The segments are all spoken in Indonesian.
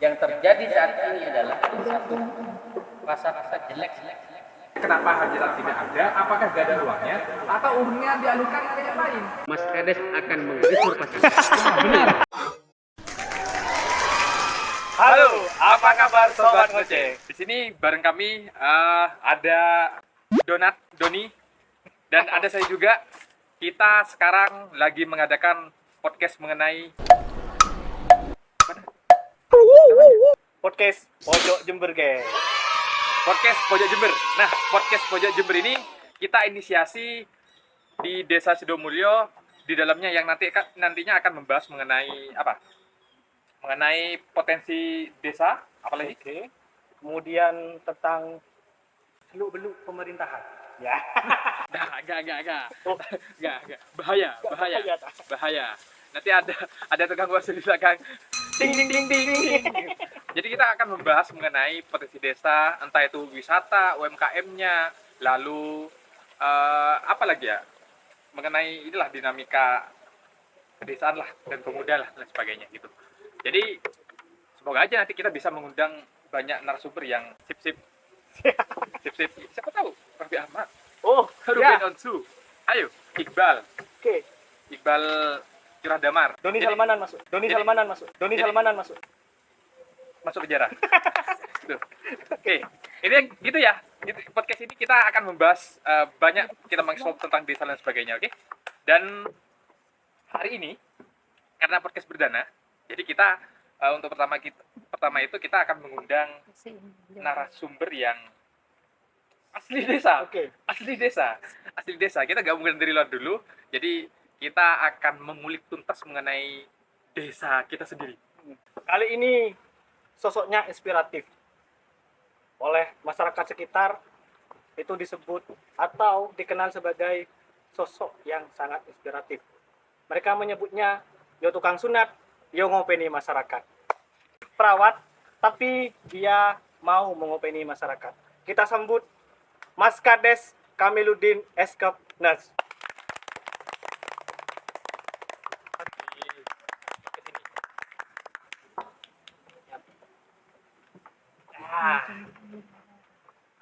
Yang terjadi saat ini adalah satu rasa-rasa jelek. Kenapa hajatan tidak ada? Apakah gak ada uangnya? Atau uangnya dialihkan ke yang lain? Mas Kades akan mengusurpasi. Halo, apa kabar sobat ngoceh? Di sini bareng kami ada Doni, dan ada saya juga. Kita sekarang lagi mengadakan podcast mengenai Podcast Pojok Jember, guys. podcast Pojok Jember. Nah, podcast Pojok Jember ini kita inisiasi di Desa Sidomulyo. Di dalamnya yang nantinya akan membahas mengenai apa? Mengenai potensi desa, apalagi? Oke. Kemudian tentang seluk-beluk pemerintahan. Ya. Enggak. Oh. Enggak. Bahaya. tak? Bahaya. Nanti ada tukang bakso di belakang. Ding ding ding ding. Jadi kita akan membahas mengenai potensi desa, entah itu wisata, UMKM-nya, lalu apa lagi ya? Mengenai inilah dinamika pedesaan lah dan pemuda lah dan sebagainya gitu. Jadi semoga aja nanti kita bisa mengundang banyak narasumber yang sip. Siapa tahu Raffi Ahmad, Oh, Ruben ya. Onsu, ayo Iqbal Oke. Curah Damar. Doni Jadi, Salmanan masuk. masuk penjara. Tuh. Oke, ini yang gitu ya. Podcast ini kita akan membahas banyak, kita mengeksplor tentang desa dan sebagainya, oke? Dan hari ini karena podcast berdana, jadi kita untuk pertama itu kita akan mengundang narasumber yang asli desa. Oke. Asli desa. Kita gak mungkin dari luar dulu. Jadi kita akan mengulik tuntas mengenai desa kita sendiri. Kali ini sosoknya inspiratif. Oleh masyarakat sekitar itu disebut atau dikenal sebagai sosok yang sangat inspiratif. Mereka menyebutnya yo tukang sunat, yo ngopeni masyarakat. Perawat, tapi dia mau mengopeni masyarakat. Kita sambut Mas Kades Kamiluddin Eskepnas.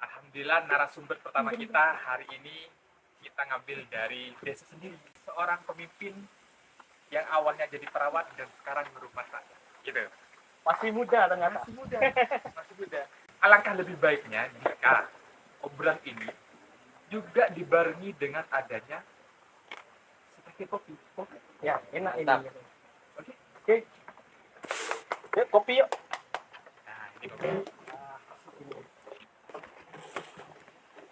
Alhamdulillah narasumber pertama kita hari ini kita ngambil dari desa sendiri. Seorang pemimpin yang awalnya jadi perawat dan sekarang berumah tangga. Gitu. Masih muda ternyata. Masih muda. Alangkah lebih baiknya jika obrolan ini juga dibarengi dengan adanya secangkir kopi. Ya, enak Mantap. ini. Oke. Yuk, kopi yuk. Nah, ini kopi.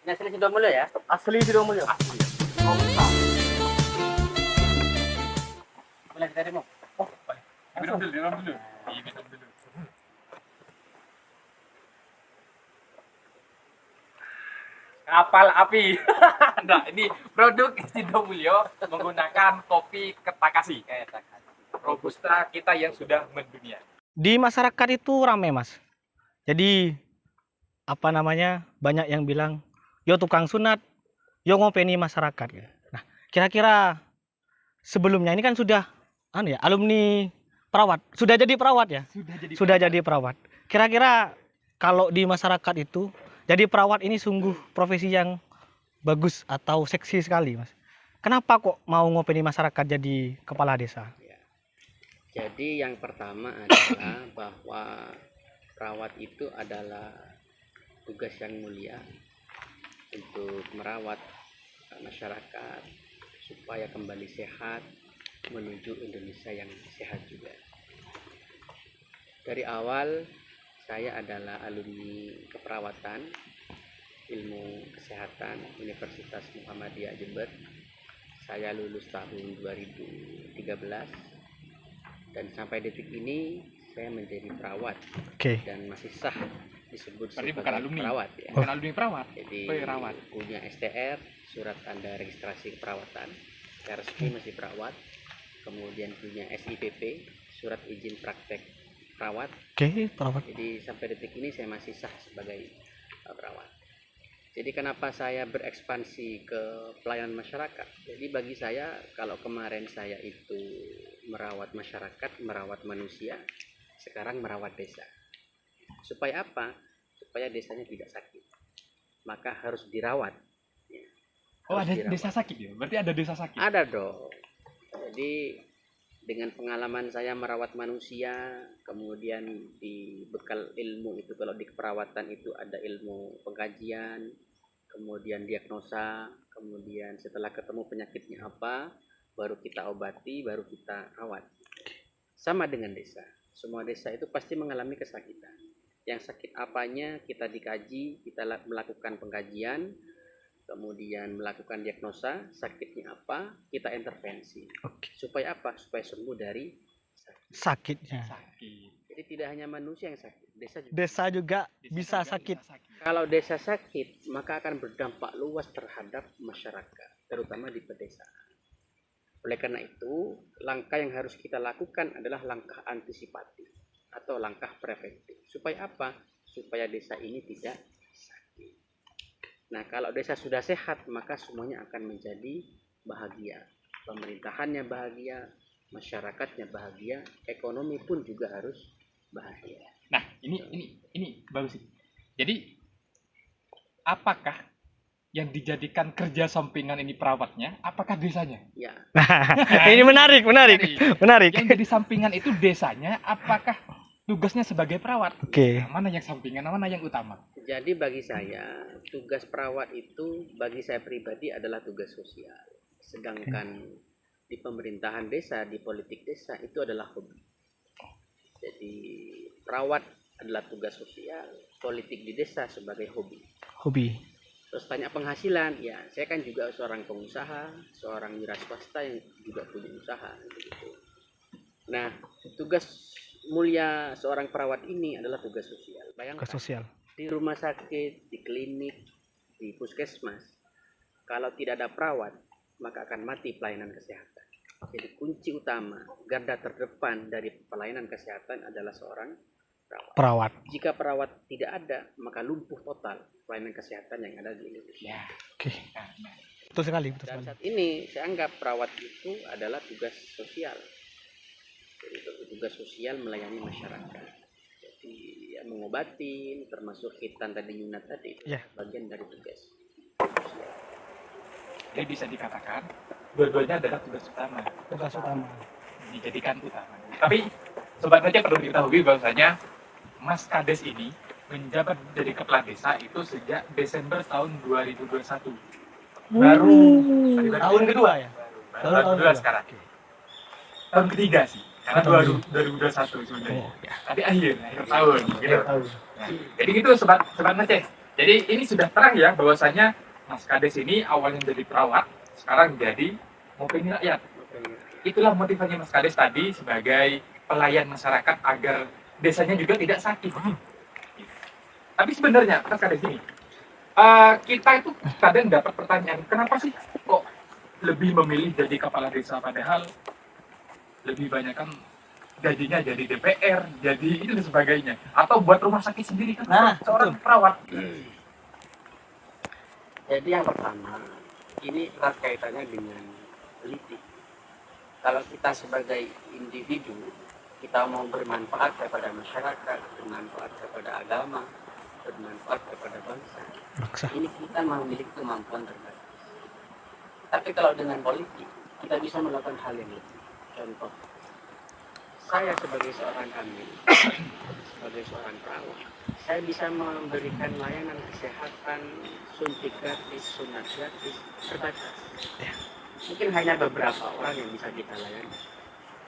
Ini asli Sidomulyo ya? Asli Sidomulyo. Asli. Boleh diterima? Oh, baik. Minum dulu. Minum dulu. Kapal api. Nah, ini produk Sidomulyo menggunakan kopi Ketakasi. Robusta kita yang sudah mendunia. Di masyarakat itu ramai, Mas. Jadi apa namanya, banyak yang bilang yo tukang sunat, yo ngopeni masyarakat. Nah, kira-kira sebelumnya ini kan sudah alumni perawat, sudah jadi perawat ya, sudah jadi perawat. Kira-kira kalau di masyarakat itu jadi perawat ini sungguh profesi yang bagus atau seksi sekali, Mas. Kenapa kok mau ngopeni masyarakat jadi kepala desa? Jadi yang pertama adalah bahwa perawat itu adalah tugas yang mulia untuk merawat masyarakat supaya kembali sehat menuju Indonesia yang sehat juga. Dari awal saya adalah alumni keperawatan ilmu kesehatan Universitas Muhammadiyah Jember. Saya lulus tahun 2013 dan sampai detik ini saya menjadi perawat. Oke. Dan masih sah disebut Berarti sebagai bukan alumni. perawat ya. Bukan alumni perawat. Jadi Perawat. punya STR, surat tanda registrasi keperawatan, saya resmi masih perawat. Kemudian punya SIPP, surat izin praktek perawat. Oke, perawat. Jadi sampai detik ini saya masih sah sebagai perawat. Jadi kenapa saya berekspansi ke pelayanan masyarakat? Jadi bagi saya, kalau kemarin saya itu merawat masyarakat, merawat manusia, sekarang merawat desa. Supaya apa? Supaya desanya tidak sakit. Maka harus dirawat. Ya, Oh, harus ada dirawat. desa sakit ya? Berarti ada desa sakit? Ada dong. Jadi dengan pengalaman saya merawat manusia, kemudian dibekal ilmu itu, kalau di keperawatan itu ada ilmu pengkajian, kemudian diagnosa, kemudian setelah ketemu penyakitnya apa, baru kita obati, baru kita rawat. Sama dengan desa. Semua desa itu pasti mengalami kesakitan. Yang sakit apanya kita dikaji, kita melakukan pengkajian, kemudian melakukan diagnosa, sakitnya apa, kita intervensi. Oke. Supaya apa? Supaya sembuh dari sakit. Sakitnya. Sakit. Jadi tidak hanya manusia yang sakit, desa juga. Desa juga Desa bisa juga sakit. bisa sakit. Kalau desa sakit, maka akan berdampak luas terhadap masyarakat, terutama di pedesaan. Oleh karena itu, langkah yang harus kita lakukan adalah langkah antisipatif atau langkah preventif. Supaya apa? Supaya desa ini tidak sakit. Nah, kalau desa sudah sehat, maka semuanya akan menjadi bahagia. Pemerintahannya bahagia, masyarakatnya bahagia, ekonomi pun juga harus bahagia. Nah, ini bagus sih. Jadi apakah yang dijadikan kerja sampingan ini perawatnya, apakah desanya? Ya, Ini menarik. Yang jadi sampingan itu desanya, apakah tugasnya sebagai perawat? Oke. Nah, mana yang sampingan, mana yang utama? jadi bagi saya, tugas perawat itu bagi saya pribadi adalah tugas sosial. Sedangkan di pemerintahan desa, di politik desa itu adalah hobi. Jadi perawat adalah tugas sosial, politik di desa sebagai hobi. Hobi. Terus tanya penghasilan, ya saya kan juga seorang pengusaha, seorang wira swasta yang juga punya usaha. Gitu. Nah, tugas mulia seorang perawat ini adalah tugas sosial. Ke Bayangkan sosial. di rumah sakit, di klinik, di puskesmas, kalau tidak ada perawat, maka akan mati pelayanan kesehatan. Jadi kunci utama, garda terdepan dari pelayanan kesehatan adalah seorang perawat. Perawat. Jika perawat tidak ada, maka lumpuh total pelayanan kesehatan yang ada di Indonesia. Ya. Oke. Nah. Betul sekali. Dan saat ini saya anggap perawat itu adalah tugas sosial. Jadi tugas sosial melayani masyarakat. Jadi ya, mengobati, termasuk hitan tadi nyunat tadi, itu Ya. bagian dari tugas sosial. Jadi bisa dikatakan dua-duanya adalah tugas utama, Tugas utama. dijadikan utama. Tapi sobat saja perlu diketahui bahwasanya Mas Kades ini menjabat jadi kepala desa itu sejak Desember tahun 2021. Baru Tahun kedua ya. tahun kedua sekarang. Tahun ketiga sih. Karena 2021 sebenarnya. Oh, ya. Tadi akhir tahun gitu. Tahun. Nah, jadi gitu sobat Aceh. Jadi ini sudah terang ya bahwasanya Mas Kades ini awalnya jadi perawat, sekarang jadi ngopeni rakyat. Itulah motivasinya Mas Kades tadi sebagai pelayan masyarakat agar desanya juga tidak sakit. Tapi sebenarnya Mas Kades ini, kita itu kadang dapat pertanyaan, kenapa sih kok lebih memilih jadi kepala desa padahal lebih banyak kan gajinya jadi DPR, jadi itu dan sebagainya, atau buat rumah sakit sendiri kan seorang perawat. Jadi yang pertama, ini erat kaitannya dengan politik. Kalau kita sebagai individu, kita mau bermanfaat kepada masyarakat, bermanfaat kepada agama, bermanfaat kepada bangsa, ini kita memiliki kemampuan terbatas. Tapi kalau dengan politik, kita bisa melakukan hal yang lebih. Contoh, saya sebagai seorang amil, sebagai seorang perawat, saya bisa memberikan layanan kesehatan, suntik gratis, sunat gratis, terbatas. Mungkin hanya beberapa orang yang bisa kita layani.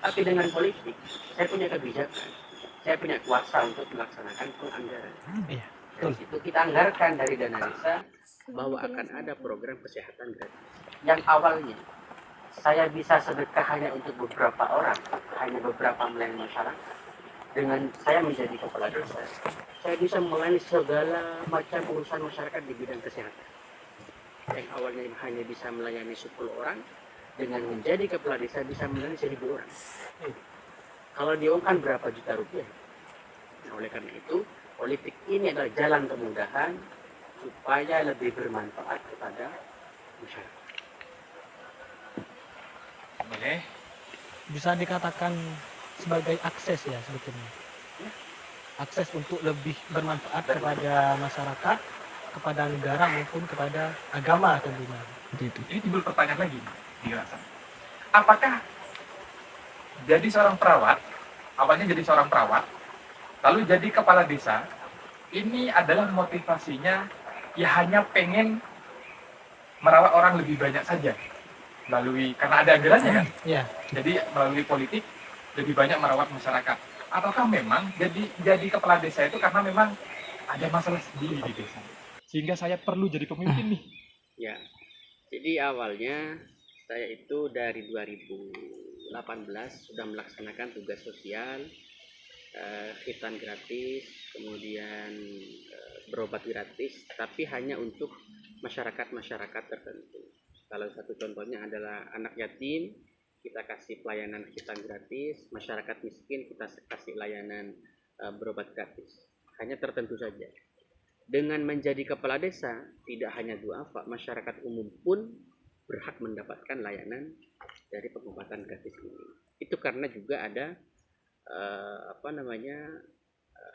Tapi dengan politik, saya punya kebijakan, saya punya kuasa untuk melaksanakan penganggaran. Iya, Dari situ kita anggarkan dari dana desa bahwa akan ada program kesehatan gratis. Yang awalnya saya bisa sedekah hanya untuk beberapa orang, hanya beberapa melayani masyarakat. Dengan saya menjadi kepala desa, saya bisa melayani segala macam urusan masyarakat di bidang kesehatan. Yang awalnya hanya bisa melayani 10 orang, dengan menjadi kepala desa bisa melayani 1000 orang. Kalau diuangkan berapa juta rupiah? Nah, oleh karena itu, politik ini adalah jalan kemudahan supaya lebih bermanfaat kepada masyarakat. Boleh. Bisa dikatakan sebagai akses ya sebetulnya. akses untuk lebih bermanfaat kepada masyarakat, kepada negara maupun kepada agama tentunya. Seperti itu. Ini timbul pertanyaan lagi dirasa. Apakah jadi seorang perawat, awalnya jadi seorang perawat, lalu jadi kepala desa, ini adalah motivasinya ya hanya pengen merawat orang lebih banyak saja melalui karena ada anggarannya kan. Ya, Jadi melalui politik lebih banyak merawat masyarakat. Ataukah memang jadi kepala desa itu karena memang ada masalah sendiri di desa. Sehingga saya perlu jadi pemimpin nih. Ya, jadi awalnya saya itu dari 2018 sudah melaksanakan tugas sosial, khitan gratis, kemudian berobat gratis, tapi hanya untuk masyarakat-masyarakat tertentu. Kalau satu contohnya adalah anak yatim, kita kasih pelayanan khitan gratis, masyarakat miskin kita kasih layanan berobat gratis. Hanya tertentu saja. Dengan menjadi kepala desa, tidak hanya duafa, masyarakat umum pun berhak mendapatkan layanan dari pengobatan gratis ini. Itu karena juga ada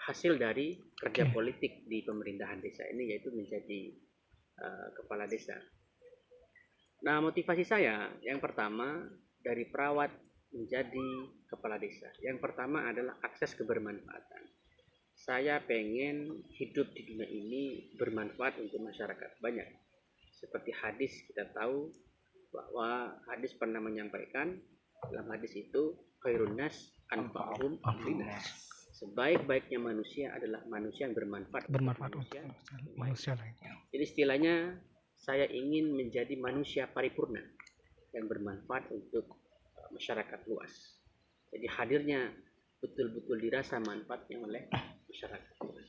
hasil dari kerja politik di pemerintahan desa ini, yaitu menjadi kepala desa. Nah, motivasi saya yang pertama dari perawat menjadi kepala desa. Yang pertama adalah akses kebermanfaatan. Saya pengen hidup di dunia ini bermanfaat untuk masyarakat banyak. Seperti hadis kita tahu bahwa hadis pernah menyampaikan dalam hadis itu khairun nas anfa'uhum linnas. Sebaik-baiknya manusia adalah manusia yang bermanfaat bermanfaat untuk untuk manusia lainnya. Jadi istilahnya saya ingin menjadi manusia paripurna yang bermanfaat untuk masyarakat luas. Jadi hadirnya betul-betul dirasa manfaatnya oleh masyarakat luas.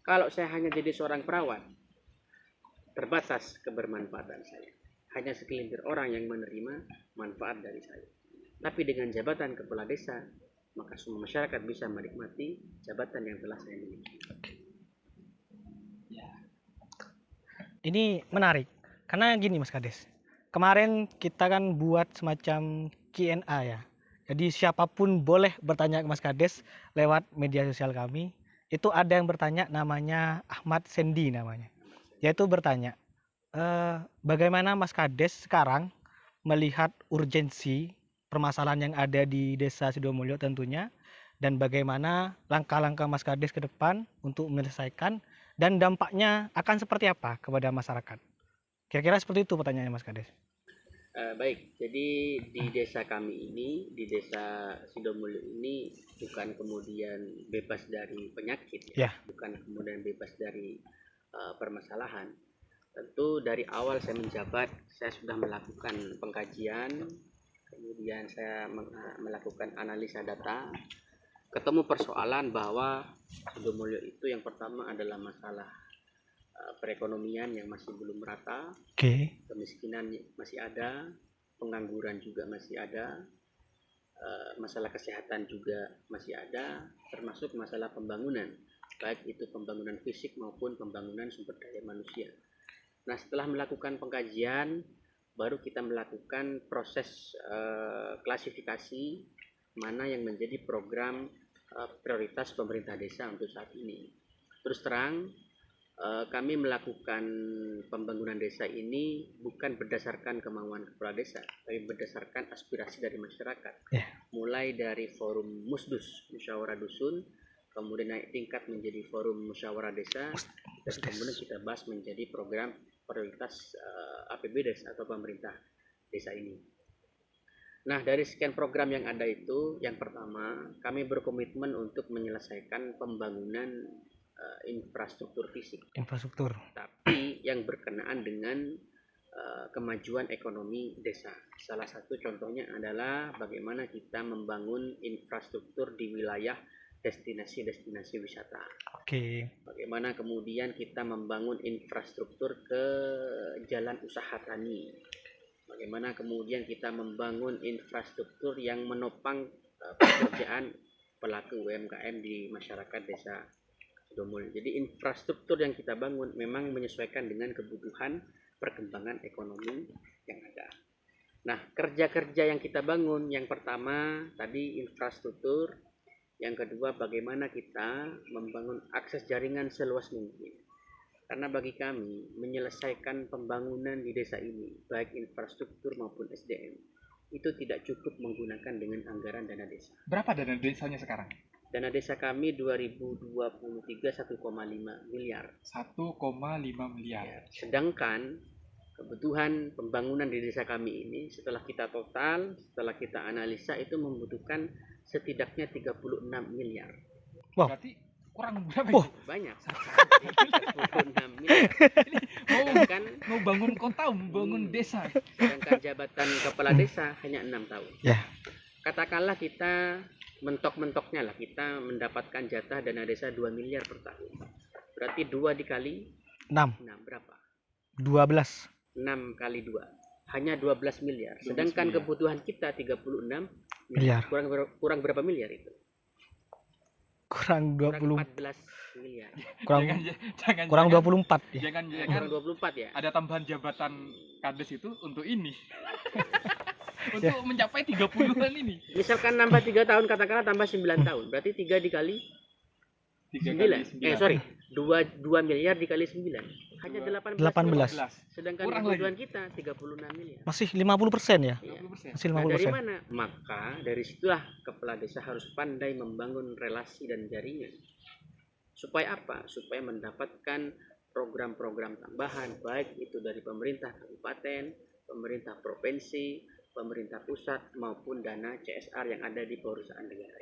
Kalau saya hanya jadi seorang perawat, terbatas kebermanfaatan saya. Hanya segelintir orang yang menerima manfaat dari saya. Tapi dengan jabatan kepala desa, maka semua masyarakat bisa menikmati jabatan yang telah saya miliki. Ini menarik karena gini Mas Kades. Kemarin kita kan buat semacam Q&A ya. Jadi siapapun boleh bertanya ke Mas Kades lewat media sosial kami. Itu ada yang bertanya namanya Ahmad Sendi namanya. Yaitu bertanya, bagaimana Mas Kades sekarang melihat urgensi permasalahan yang ada di Desa Sidomulyo tentunya, dan bagaimana langkah-langkah Mas Kades ke depan untuk menyelesaikan dan dampaknya akan seperti apa kepada masyarakat. Kira-kira seperti itu pertanyaannya Mas Kades. Baik, jadi di desa kami ini, di desa Sidomulyo ini bukan kemudian bebas dari penyakit, Ya. Bukan kemudian bebas dari permasalahan. Tentu dari awal saya menjabat, saya sudah melakukan pengkajian, kemudian saya melakukan analisa data, ketemu persoalan bahwa Sidomulyo itu yang pertama adalah masalah perekonomian yang masih belum merata, kemiskinan masih ada, pengangguran juga masih ada, masalah kesehatan juga masih ada, termasuk masalah pembangunan, baik itu pembangunan fisik maupun pembangunan sumber daya manusia. Nah, setelah melakukan pengkajian, baru kita melakukan proses klasifikasi mana yang menjadi program prioritas pemerintah desa untuk saat ini. Terus terang, kami melakukan pembangunan desa ini bukan berdasarkan kemauan kepala desa, tapi berdasarkan aspirasi dari masyarakat. Mulai dari forum Musdus, musyawarah dusun, kemudian naik tingkat menjadi forum musyawarah desa, dan kemudian kita bahas menjadi program prioritas APBDes atau pemerintah desa ini. Nah, dari sekian program yang ada itu, yang pertama kami berkomitmen untuk menyelesaikan pembangunan infrastruktur fisik, tapi yang berkenaan dengan kemajuan ekonomi desa. Salah satu contohnya adalah bagaimana kita membangun infrastruktur di wilayah destinasi-destinasi wisata. Bagaimana kemudian kita membangun infrastruktur ke jalan usaha tani. Bagaimana kemudian kita membangun infrastruktur yang menopang pekerjaan pelaku UMKM di masyarakat desa Sidomulyo. Jadi infrastruktur yang kita bangun memang menyesuaikan dengan kebutuhan perkembangan ekonomi yang ada. Nah, kerja-kerja yang kita bangun yang pertama tadi infrastruktur, Yang kedua, bagaimana kita membangun akses jaringan seluas mungkin. Karena bagi kami, menyelesaikan pembangunan di desa ini, baik infrastruktur maupun SDM, itu tidak cukup menggunakan dengan anggaran dana desa. Berapa dana desanya sekarang? Dana desa kami 2023 1,5 miliar. 1,5 miliar. Sedangkan kebutuhan pembangunan di desa kami ini setelah kita total, setelah kita analisa itu membutuhkan setidaknya 36 miliar. Wow. Berarti kurang berapa Oh. itu? Banyak. 36 miliar. Sedangkan, Mau bangun kota, mau bangun desa. sedangkan jabatan kepala desa hanya 6 tahun. Ya. Katakanlah kita mentok-mentoknya lah kita mendapatkan jatah dana desa 2 miliar per tahun. Berarti 2 dikali 6, 6 berapa? 12. 6 kali 2 hanya 12 miliar. 12 Sedangkan miliar. kebutuhan kita 36 Miliar. Kurang berapa miliar itu? Kurang Kurang 20, 14 miliar. kurang jangan kurang 24 ya. Jangan Kurang 24 ya. ada tambahan jabatan kades itu untuk ini. Untuk mencapai 30-an ini. Misalkan nambah 3 tahun, katakanlah tambah 9 tahun. Berarti 3 dikali 9. 2 miliar dikali 9. Hanya 18. 18. Sedangkan Kurang kebutuhan kita 36 miliar. Masih 50% ya? Iya. 50%. Masih Nah, dari 50%. mana? Maka dari situlah kepala desa harus pandai membangun relasi dan jaringan. Supaya apa? Supaya mendapatkan program-program tambahan, baik itu dari pemerintah kabupaten, pemerintah provinsi, pemerintah pusat, maupun dana CSR yang ada di perusahaan negara.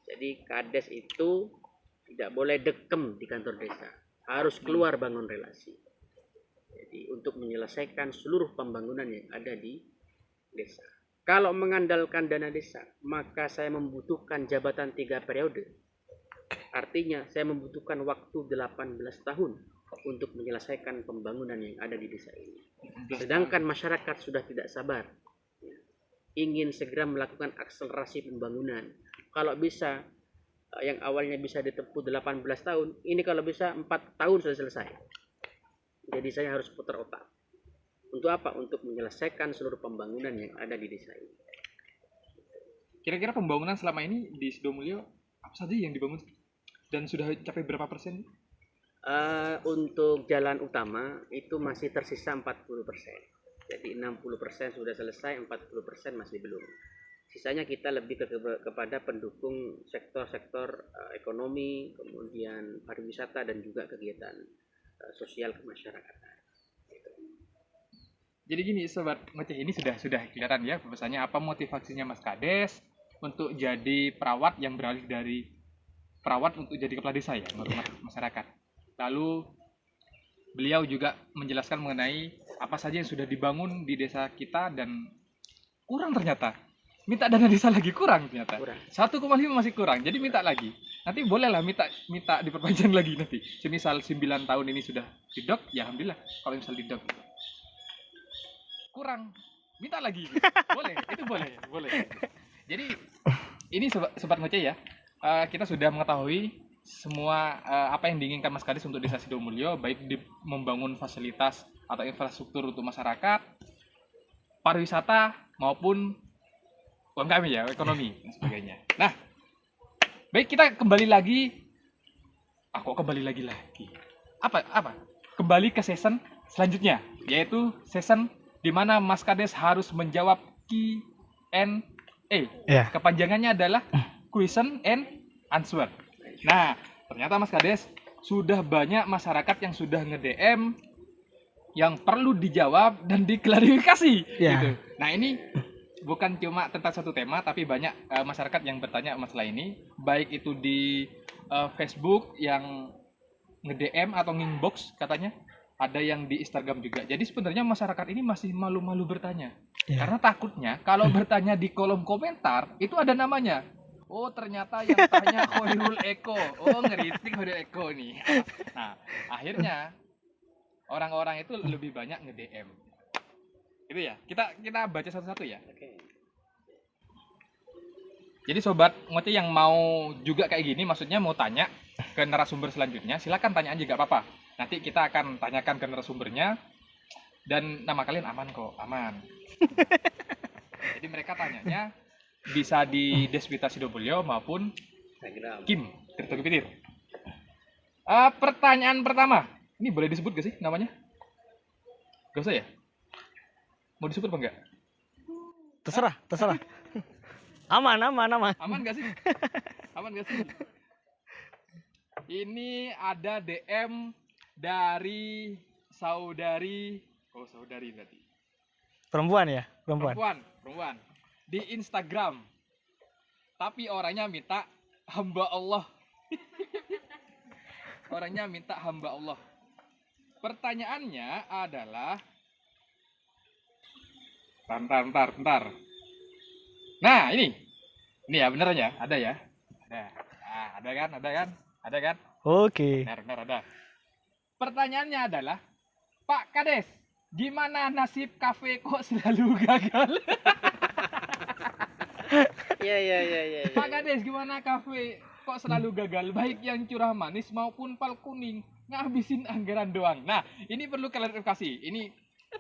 Jadi kades itu tidak boleh dekem di kantor desa, harus keluar bangun relasi. Jadi untuk menyelesaikan seluruh pembangunan yang ada di desa. Kalau mengandalkan dana desa, maka saya membutuhkan jabatan 3 periode. Artinya saya membutuhkan waktu 18 tahun untuk menyelesaikan pembangunan yang ada di desa ini. Sedangkan masyarakat sudah tidak sabar, ingin segera melakukan akselerasi pembangunan. Kalau bisa, yang awalnya bisa ditempuh 18 tahun, ini kalau bisa 4 tahun sudah selesai. Jadi saya harus putar otak. Untuk apa? Untuk menyelesaikan seluruh pembangunan yang ada di desa ini. Kira-kira pembangunan selama ini di Sidomulyo apa saja yang dibangun dan sudah capai berapa persen? Untuk jalan utama itu masih tersisa 40%. Jadi 60% sudah selesai, 40% masih belum. Sisanya kita lebih kepada pendukung sektor-sektor ekonomi, kemudian pariwisata dan juga kegiatan sosial kemasyarakatan. Jadi gini sobat ngoceh, ini sudah kelihatan ya bahwasanya apa motivasinya Mas Kades untuk jadi perawat yang beralih dari perawat untuk jadi kepala desa ya menurut masyarakat. Lalu beliau juga menjelaskan mengenai apa saja yang sudah dibangun di desa kita dan kurang ternyata. Minta dana desa lagi kurang ternyata. Kurang. 1,5 masih kurang. Jadi minta lagi. Nanti bolehlah minta diperpanjang lagi nanti. Semisal 9 tahun ini sudah didok, ya alhamdulillah. Kalau misal didok kurang, minta lagi. Boleh, itu boleh. Jadi ini sobat ngoceh ya. Kita sudah mengetahui semua apa yang diinginkan Mas Kades untuk Desa Sidomulyo, baik di membangun fasilitas atau infrastruktur untuk masyarakat, pariwisata maupun UMKM ya, ekonomi dan sebagainya. Nah, baik kita kembali lagi. Kembali lagi. Apa? Kembali ke season selanjutnya, yaitu season di mana Mas Kades harus menjawab Q&A. Ya. Kepanjangannya adalah question and answer. Nah, ternyata Mas Kades sudah banyak masyarakat yang sudah nge-DM yang perlu dijawab dan diklarifikasi. Ya. Gitu. Nah, ini bukan cuma tentang satu tema, tapi banyak masyarakat yang bertanya masalah ini, baik itu di Facebook yang nge-DM atau nginbox katanya, ada yang di Instagram juga. Jadi sebenarnya masyarakat ini masih malu-malu bertanya. Ya. Karena takutnya kalau bertanya di kolom komentar itu ada namanya. Oh, ternyata yang tanya Khairul Eko. Oh, ngeritik Khairul Eko nih. Nah, akhirnya orang-orang itu lebih banyak nge-DM. Itu ya. Kita baca satu-satu ya. Oke. Jadi sobat ngoceh yang mau juga kayak gini, maksudnya mau tanya ke narasumber selanjutnya, silakan tanya aja, gak apa-apa. Nanti kita akan tanyakan ke narasumbernya dan nama kalian aman kok, aman. Jadi mereka tanyanya bisa di Deswita Sidobolyo maupun Instagram. Kim Tirto Kepitir. Pertanyaan pertama, ini boleh disebut gak sih namanya? Gak usah ya? Mau disebut apa enggak? Terserah, terserah. Aman, aman, aman. Aman gak sih? Aman gak sih? Ini ada DM dari saudari, saudari berarti. Perempuan ya, perempuan. Perempuan. Di Instagram. Tapi orangnya minta hamba Allah. Orangnya minta hamba Allah. Pertanyaannya adalah Ntar. Nah, ini ya beneran ya, ada ya. Ada kan? Oke. Benar ada. Pertanyaannya adalah, Pak Kades, gimana nasib kafe kok selalu gagal? Iya. Pak Kades, gimana kafe kok selalu gagal? Baik yang curah manis maupun pal kuning, ngabisin anggaran doang. Nah, ini perlu klarifikasi. Ini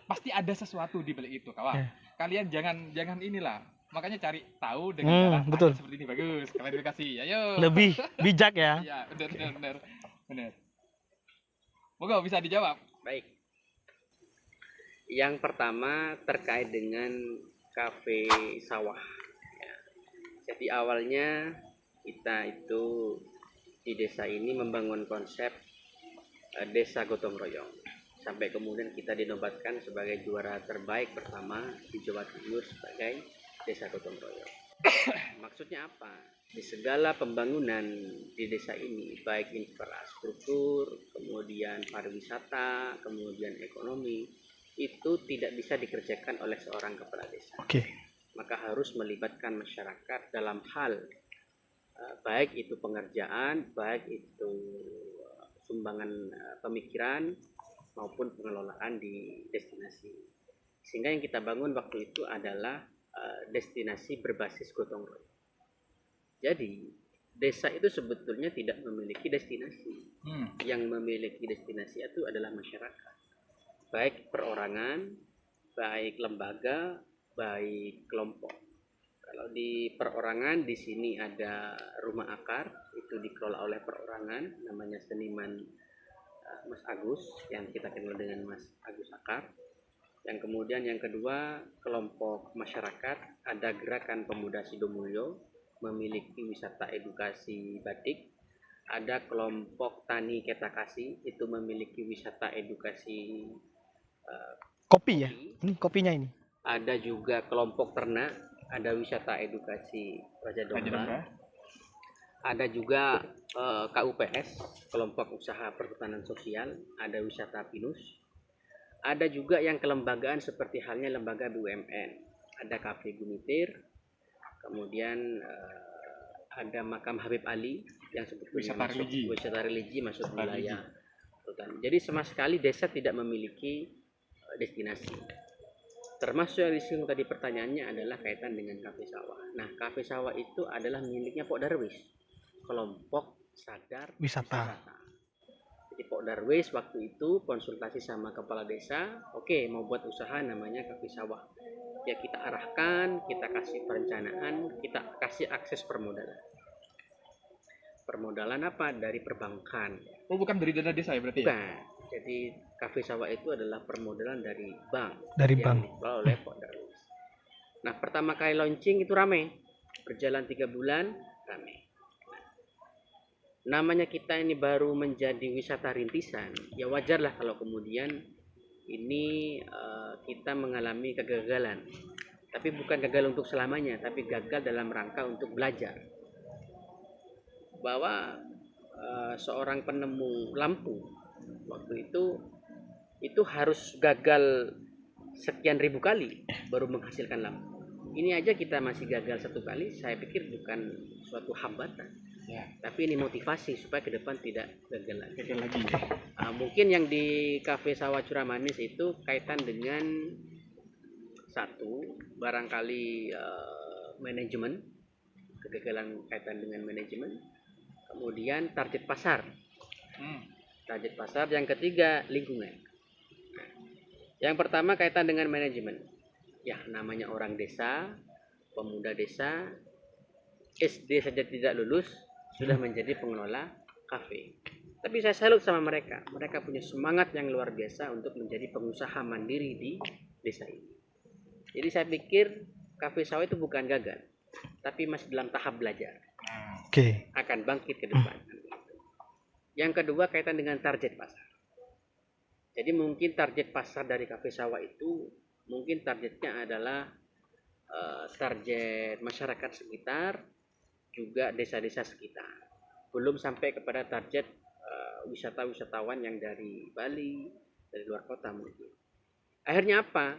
pasti ada sesuatu di balik itu, kawan. Kalian jangan inilah. Makanya cari tahu dengan cara betul. seperti ini, bagus. Klarifikasi. Ayo. Lebih bijak ya. Iya, benar. Moga bisa dijawab. Baik. Yang pertama terkait dengan kafe sawah. Ya. Jadi awalnya kita itu di desa ini membangun konsep desa gotong royong. Sampai kemudian kita dinobatkan sebagai juara terbaik pertama di Jawa Timur sebagai desa gotong royong. Maksudnya apa? Di segala pembangunan di desa ini, baik infrastruktur, kemudian pariwisata, kemudian ekonomi, itu tidak bisa dikerjakan oleh seorang kepala desa. Oke. Maka harus melibatkan masyarakat dalam hal baik itu pengerjaan, baik itu sumbangan pemikiran, maupun pengelolaan di destinasi. Sehingga yang kita bangun waktu itu adalah destinasi berbasis gotong royong. Jadi desa itu sebetulnya tidak memiliki destinasi. Yang memiliki destinasi itu adalah masyarakat. Baik perorangan, baik lembaga, baik kelompok. Kalau di perorangan di sini ada rumah akar, itu dikelola oleh perorangan, namanya seniman Mas Agus, yang kita kenal dengan Mas Agus Akar. Yang kemudian yang kedua, kelompok masyarakat, ada Gerakan Pemuda Sidomulyo, memiliki wisata edukasi batik. Ada kelompok Tani Ketakasi, itu memiliki wisata edukasi Kopi ya. Ini kopinya ini. Ada juga kelompok ternak, ada wisata edukasi Raja Domba. Ada juga KUPS, kelompok usaha perhutanan sosial, ada wisata pinus. Ada juga yang kelembagaan seperti halnya lembaga BUMN, ada Kafe Gumitir, kemudian ada makam Habib Ali yang sebetulnya wisata religi masuk wilayah hutan. Jadi sama sekali desa tidak memiliki destinasi. Termasuk yang disinggung tadi pertanyaannya adalah kaitan dengan kafe sawah. Nah, kafe sawah itu adalah miliknya Pok Darwis, kelompok sadar wisata. Jadi Pok Darwis waktu itu konsultasi sama kepala desa, oke, mau buat usaha namanya kafe sawah. Ya kita arahkan, kita kasih perencanaan, kita kasih akses permodalan. Permodalan apa? Dari perbankan. Oh, bukan dari dana desa ya berarti? Bukan. Ya? Jadi kafe sawah itu adalah permodalan dari bank. Dari yang bank. dikelola oleh Pok Darwis. Nah, pertama kali launching itu rame. Berjalan 3 bulan, rame. Namanya kita ini baru menjadi wisata rintisan, ya wajarlah kalau kemudian ini kita mengalami kegagalan. Tapi bukan gagal untuk selamanya, tapi gagal dalam rangka untuk belajar. Bahwa seorang penemu lampu waktu itu harus gagal sekian ribu kali baru menghasilkan lampu. Ini aja kita masih gagal 1 kali, saya pikir bukan suatu hambatan. Ya, tapi ini motivasi supaya ke depan tidak gagal lagi. Mungkin yang di Kafe Sawah Curah Manis itu kaitan dengan satu, barangkali manajemen, kegagalan kaitan dengan manajemen. Kemudian target pasar. Target pasar. Yang ketiga, lingkungan. Nah, yang pertama kaitan dengan manajemen. Ya, namanya orang desa, pemuda desa SD saja tidak lulus sudah menjadi pengelola kafe. Tapi saya salut sama mereka. Mereka punya semangat yang luar biasa untuk menjadi pengusaha mandiri di desa ini. Jadi saya pikir kafe sawah itu bukan gagal, tapi masih dalam tahap belajar. Oke. Akan bangkit ke depan. Yang kedua kaitan dengan target pasar. Jadi mungkin target pasar dari kafe sawah itu mungkin targetnya adalah target masyarakat sekitar, juga desa-desa sekitar. Belum sampai kepada target wisatawan yang dari Bali, dari luar kota mungkin. Akhirnya apa?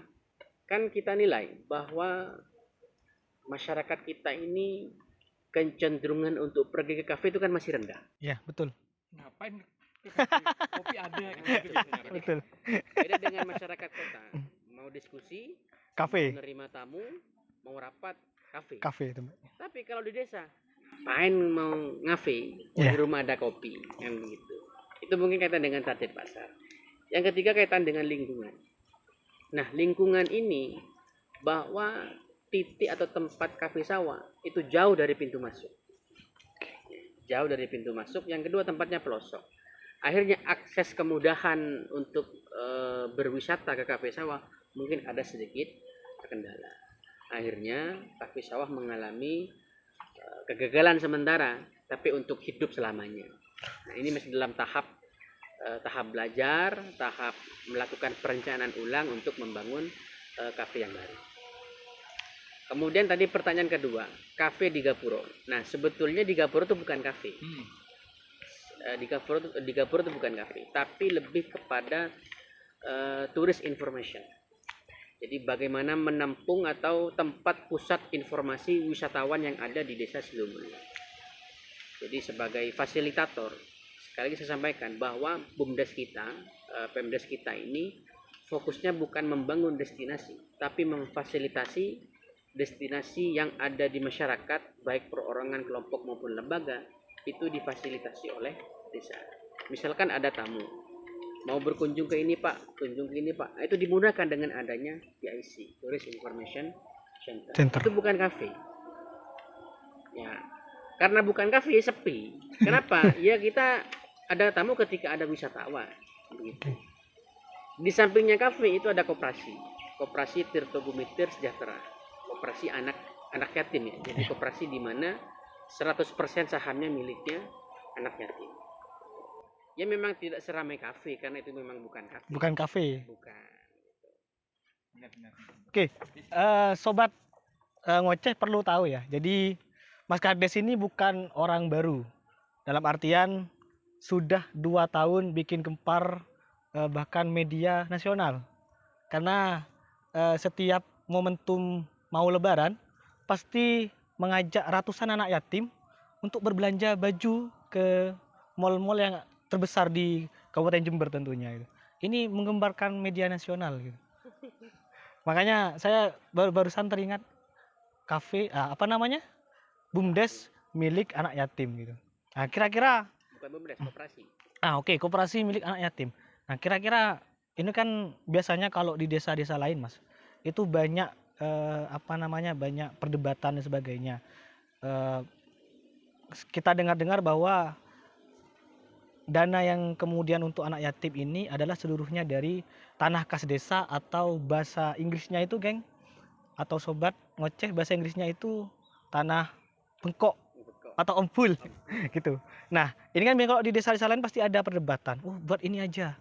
Kan kita nilai bahwa masyarakat kita ini kecenderungan untuk pergi ke kafe itu kan masih rendah. Ya, betul. Ngapain ke kafe? Kopi ada gitu biasanya. Betul. Beda dengan masyarakat kota. Mau diskusi, Kafe. menerima tamu, mau rapat, kafe. Kafe itu. Tapi kalau di desa, main mau ngafe, Ya. di rumah ada kopi, kan begitu. Itu mungkin kaitan dengan target pasar. Yang ketiga kaitan dengan lingkungan. Nah, lingkungan ini bahwa titik atau tempat kafe sawah itu jauh dari pintu masuk. Jauh dari pintu masuk. Yang kedua tempatnya pelosok. Akhirnya akses kemudahan untuk berwisata ke kafe sawah mungkin ada sedikit kendala. Akhirnya kafe sawah mengalami kegagalan sementara, tapi untuk hidup selamanya. Nah, ini masih dalam tahap belajar, tahap melakukan perencanaan ulang untuk membangun kafe yang baru. Kemudian tadi pertanyaan kedua, kafe di Gapuro. Nah, sebetulnya di Gapuro itu bukan kafe. Di Gapuro itu bukan kafe, tapi lebih kepada tourist information. Jadi bagaimana menampung atau tempat pusat informasi wisatawan yang ada di desa Silomulyo. Jadi sebagai fasilitator, sekali lagi saya sampaikan bahwa BUMDes kita, Pemdes kita ini fokusnya bukan membangun destinasi, tapi memfasilitasi destinasi yang ada di masyarakat, baik perorangan, kelompok maupun lembaga, itu difasilitasi oleh desa. Misalkan ada tamu, mau berkunjung ke ini Pak, kunjung ke ini Pak, nah, itu dimudahkan dengan adanya TIC, Tourist Information Center. Itu bukan kafe. Ya, karena bukan kafe sepi. Kenapa? Ya kita ada tamu ketika ada wisatawan. Begitu. Di sampingnya kafe itu ada koperasi Tirto Bumitir Sejahtera, koperasi anak yatim ya. Jadi koperasi di mana 100% sahamnya miliknya anak yatim. Ya memang tidak seramai kafe karena itu memang bukan kafe. Bukan kafe. Bukan. Oke, sobat ngoceh perlu tahu ya. Jadi Mas Kades ini bukan orang baru. Dalam artian sudah 2 tahun bikin Gempar, bahkan media nasional. Karena setiap momentum mau lebaran pasti mengajak ratusan anak yatim untuk berbelanja baju ke mall-mall yang terbesar di Kabupaten Jember tentunya. Ini menggembarkan media nasional. Gitu. Makanya saya barusan teringat kafe, BUMDes milik anak yatim gitu. Nah kira-kira Bukan BUMDes, koperasi. Oke, koperasi milik anak yatim. Nah kira-kira ini kan biasanya kalau di desa-desa lain Mas, itu banyak banyak perdebatan dan sebagainya. Kita dengar-dengar bahwa dana yang kemudian untuk anak yatim ini adalah seluruhnya dari tanah kas desa, atau bahasa Inggrisnya itu geng atau sobat ngoceh, bahasa Inggrisnya itu tanah bengkok atau ompul gitu. Nah ini kan kalau di desa-desa lain pasti ada perdebatan, buat ini aja.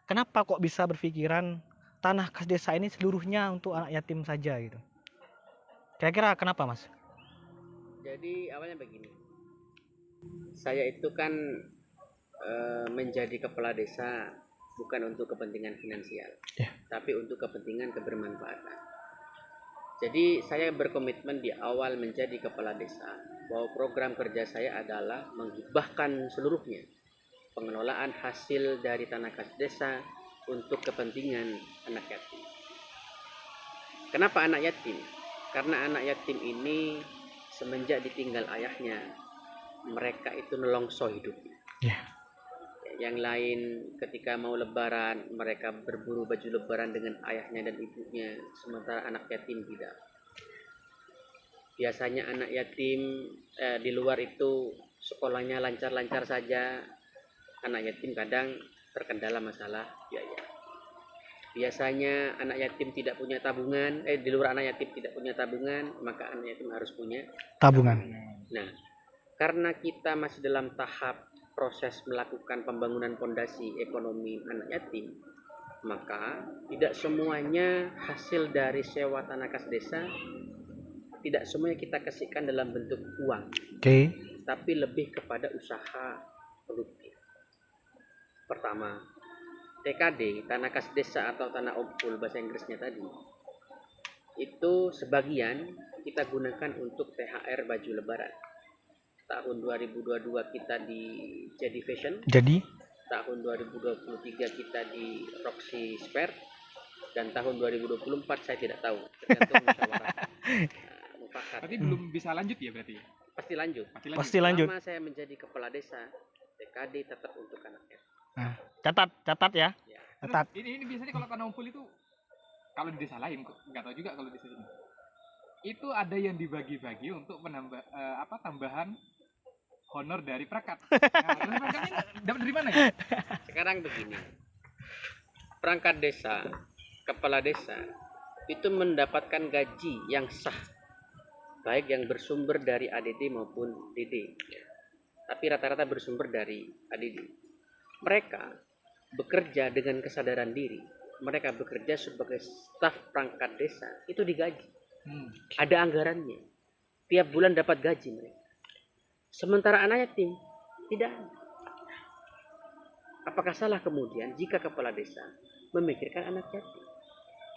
Kenapa kok bisa berpikiran tanah kas desa ini seluruhnya untuk anak yatim saja gitu? Kira-kira kenapa Mas? Jadi awalnya begini, saya itu kan menjadi kepala desa bukan untuk kepentingan finansial, tapi untuk kepentingan kebermanfaatan. Jadi saya berkomitmen di awal menjadi kepala desa bahwa program kerja saya adalah menghibahkan seluruhnya pengelolaan hasil dari tanah kas desa untuk kepentingan anak yatim. Kenapa anak yatim? Karena anak yatim ini semenjak ditinggal ayahnya, mereka itu nelongso hidupnya. Yang lain ketika mau lebaran, mereka berburu baju lebaran dengan ayahnya dan ibunya, sementara anak yatim tidak. Biasanya anak yatim di luar itu sekolahnya lancar-lancar saja. Anak yatim kadang terkendala masalah biaya. Biasanya anak yatim tidak punya tabungan, di luar anak yatim tidak punya tabungan, maka anak yatim harus punya. Tabungan. Nah, karena kita masih dalam tahap proses melakukan pembangunan fondasi ekonomi anak yatim, maka tidak semuanya hasil dari sewa tanah kas desa, tidak semuanya kita kasihkan dalam bentuk uang, Oke. tapi lebih kepada usaha produktif. Pertama, TKD, tanah kas desa atau tanah ompul bahasa Inggrisnya tadi, itu sebagian kita gunakan untuk THR baju lebaran. Tahun 2022 kita di Jadi Fashion, Jadi tahun 2023 kita di Roxy Spare, dan tahun 2024 saya tidak tahu, tergantung musyawarah mufakat. Berarti belum bisa lanjut ya berarti? Pasti lanjut. pasti lanjut. Selama saya menjadi kepala desa, TKD tetap untuk anaknya. Nah, catat ya. Ya. Catat. Ini biasanya kalau tanah umpul itu kalau di desa lain kok nggak tahu juga kalau di sini. Itu ada yang dibagi-bagi untuk menambah tambahan honor dari perangkat. Nah, perangkatnya dapat dari mana ya? Sekarang begini, perangkat desa, kepala desa itu mendapatkan gaji yang sah, baik yang bersumber dari ADD maupun DD, tapi rata-rata bersumber dari ADD. Mereka bekerja dengan kesadaran diri, mereka bekerja sebagai staf perangkat desa, itu digaji, ada anggarannya, tiap bulan dapat gaji mereka. Sementara anak yatim tidak ada. Apakah salah kemudian jika kepala desa memikirkan anak yatim?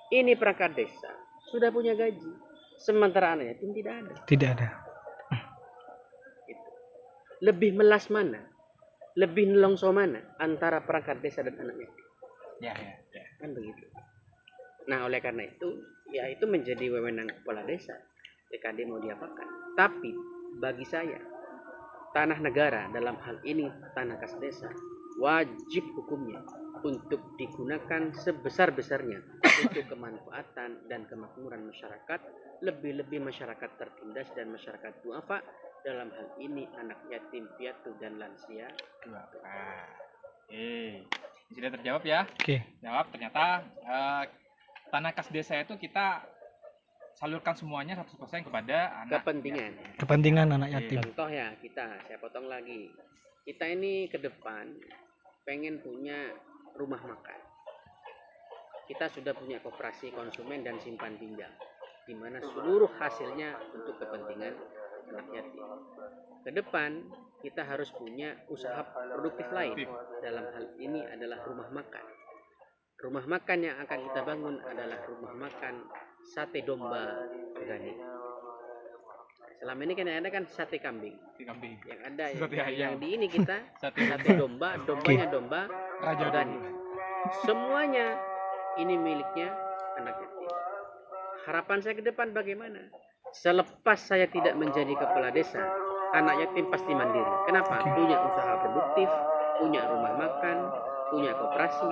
Ini perangkat desa sudah punya gaji, sementara anak yatim tidak ada. Tidak ada. Itu. Lebih melas mana? Lebih nelongso mana antara perangkat desa dan anak yatim? Ya. Kan begitu. Nah, oleh karena itu, ya itu menjadi wewenang kepala desa. TKD mau diapakan? Tapi bagi saya, tanah negara dalam hal ini tanah kas desa wajib hukumnya untuk digunakan sebesar-besarnya untuk kemanfaatan dan kemakmuran masyarakat, lebih-lebih masyarakat tertindas dan masyarakat duafa, dalam hal ini anak yatim piatu dan lansia. Sudah terjawab ya. Oke. Jawab, ternyata tanah kas desa itu kita salurkan semuanya 100% kepada anak Kepentingan anak yatim. Contoh ya, saya potong lagi. Kita ini ke depan pengen punya rumah makan. Kita sudah punya koperasi konsumen dan simpan pinjam, di mana seluruh hasilnya untuk kepentingan anak yatim. Ke depan kita harus punya usaha produktif lain. Dalam hal ini adalah rumah makan. Rumah makan yang akan kita bangun adalah rumah makan sate domba organik. Selama ini kan ada kan sate kambing. Yang ada yang di ini kita sate domba, dombanya domba organik. Semuanya ini miliknya anak yatim. Harapan saya ke depan bagaimana? Selepas saya tidak menjadi kepala desa, anak yatim pasti mandiri. Kenapa? Punya usaha produktif, punya rumah makan, punya koperasi.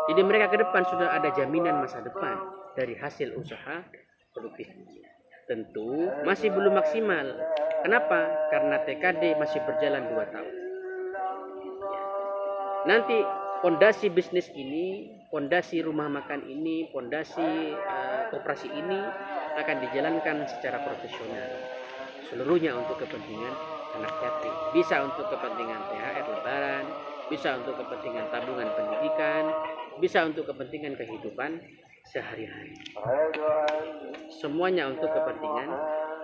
Jadi mereka ke depan sudah ada jaminan masa depan dari hasil usaha produktif. Tentu masih belum maksimal. Kenapa? Karena TKD masih berjalan 2 tahun. Nanti fondasi bisnis ini, fondasi rumah makan ini, fondasi koperasi ini akan dijalankan secara profesional. Seluruhnya untuk kepentingan anak yatim. Bisa untuk kepentingan THR lebaran, bisa untuk kepentingan tabungan pendidikan, bisa untuk kepentingan kehidupan sehari-hari. Semuanya untuk kepentingan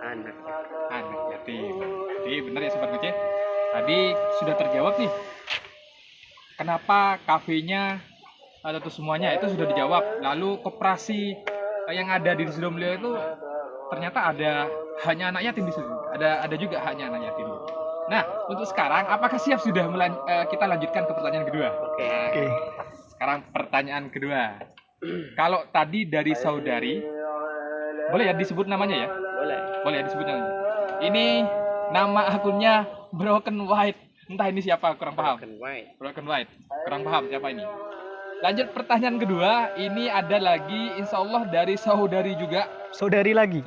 anak yatim. Jadi benar ya Sobat Kuce. Tadi sudah terjawab nih. Kenapa kafenya atau semuanya itu sudah dijawab. Lalu koperasi yang ada di Desa Domlio itu ternyata ada hanya anak yatim di situ. Ada juga hanya anak yatim. Nah, untuk sekarang apakah siap sudah kita lanjutkan ke pertanyaan kedua? Oke. Sekarang pertanyaan kedua. Kalau tadi dari saudari, boleh ya disebut namanya ya? Boleh ya disebut namanya. Ini nama akunnya Broken White. Entah ini siapa, kurang paham. Broken White. Kurang paham siapa ini. Lanjut pertanyaan kedua. Ini ada lagi insya Allah dari saudari juga. Saudari lagi.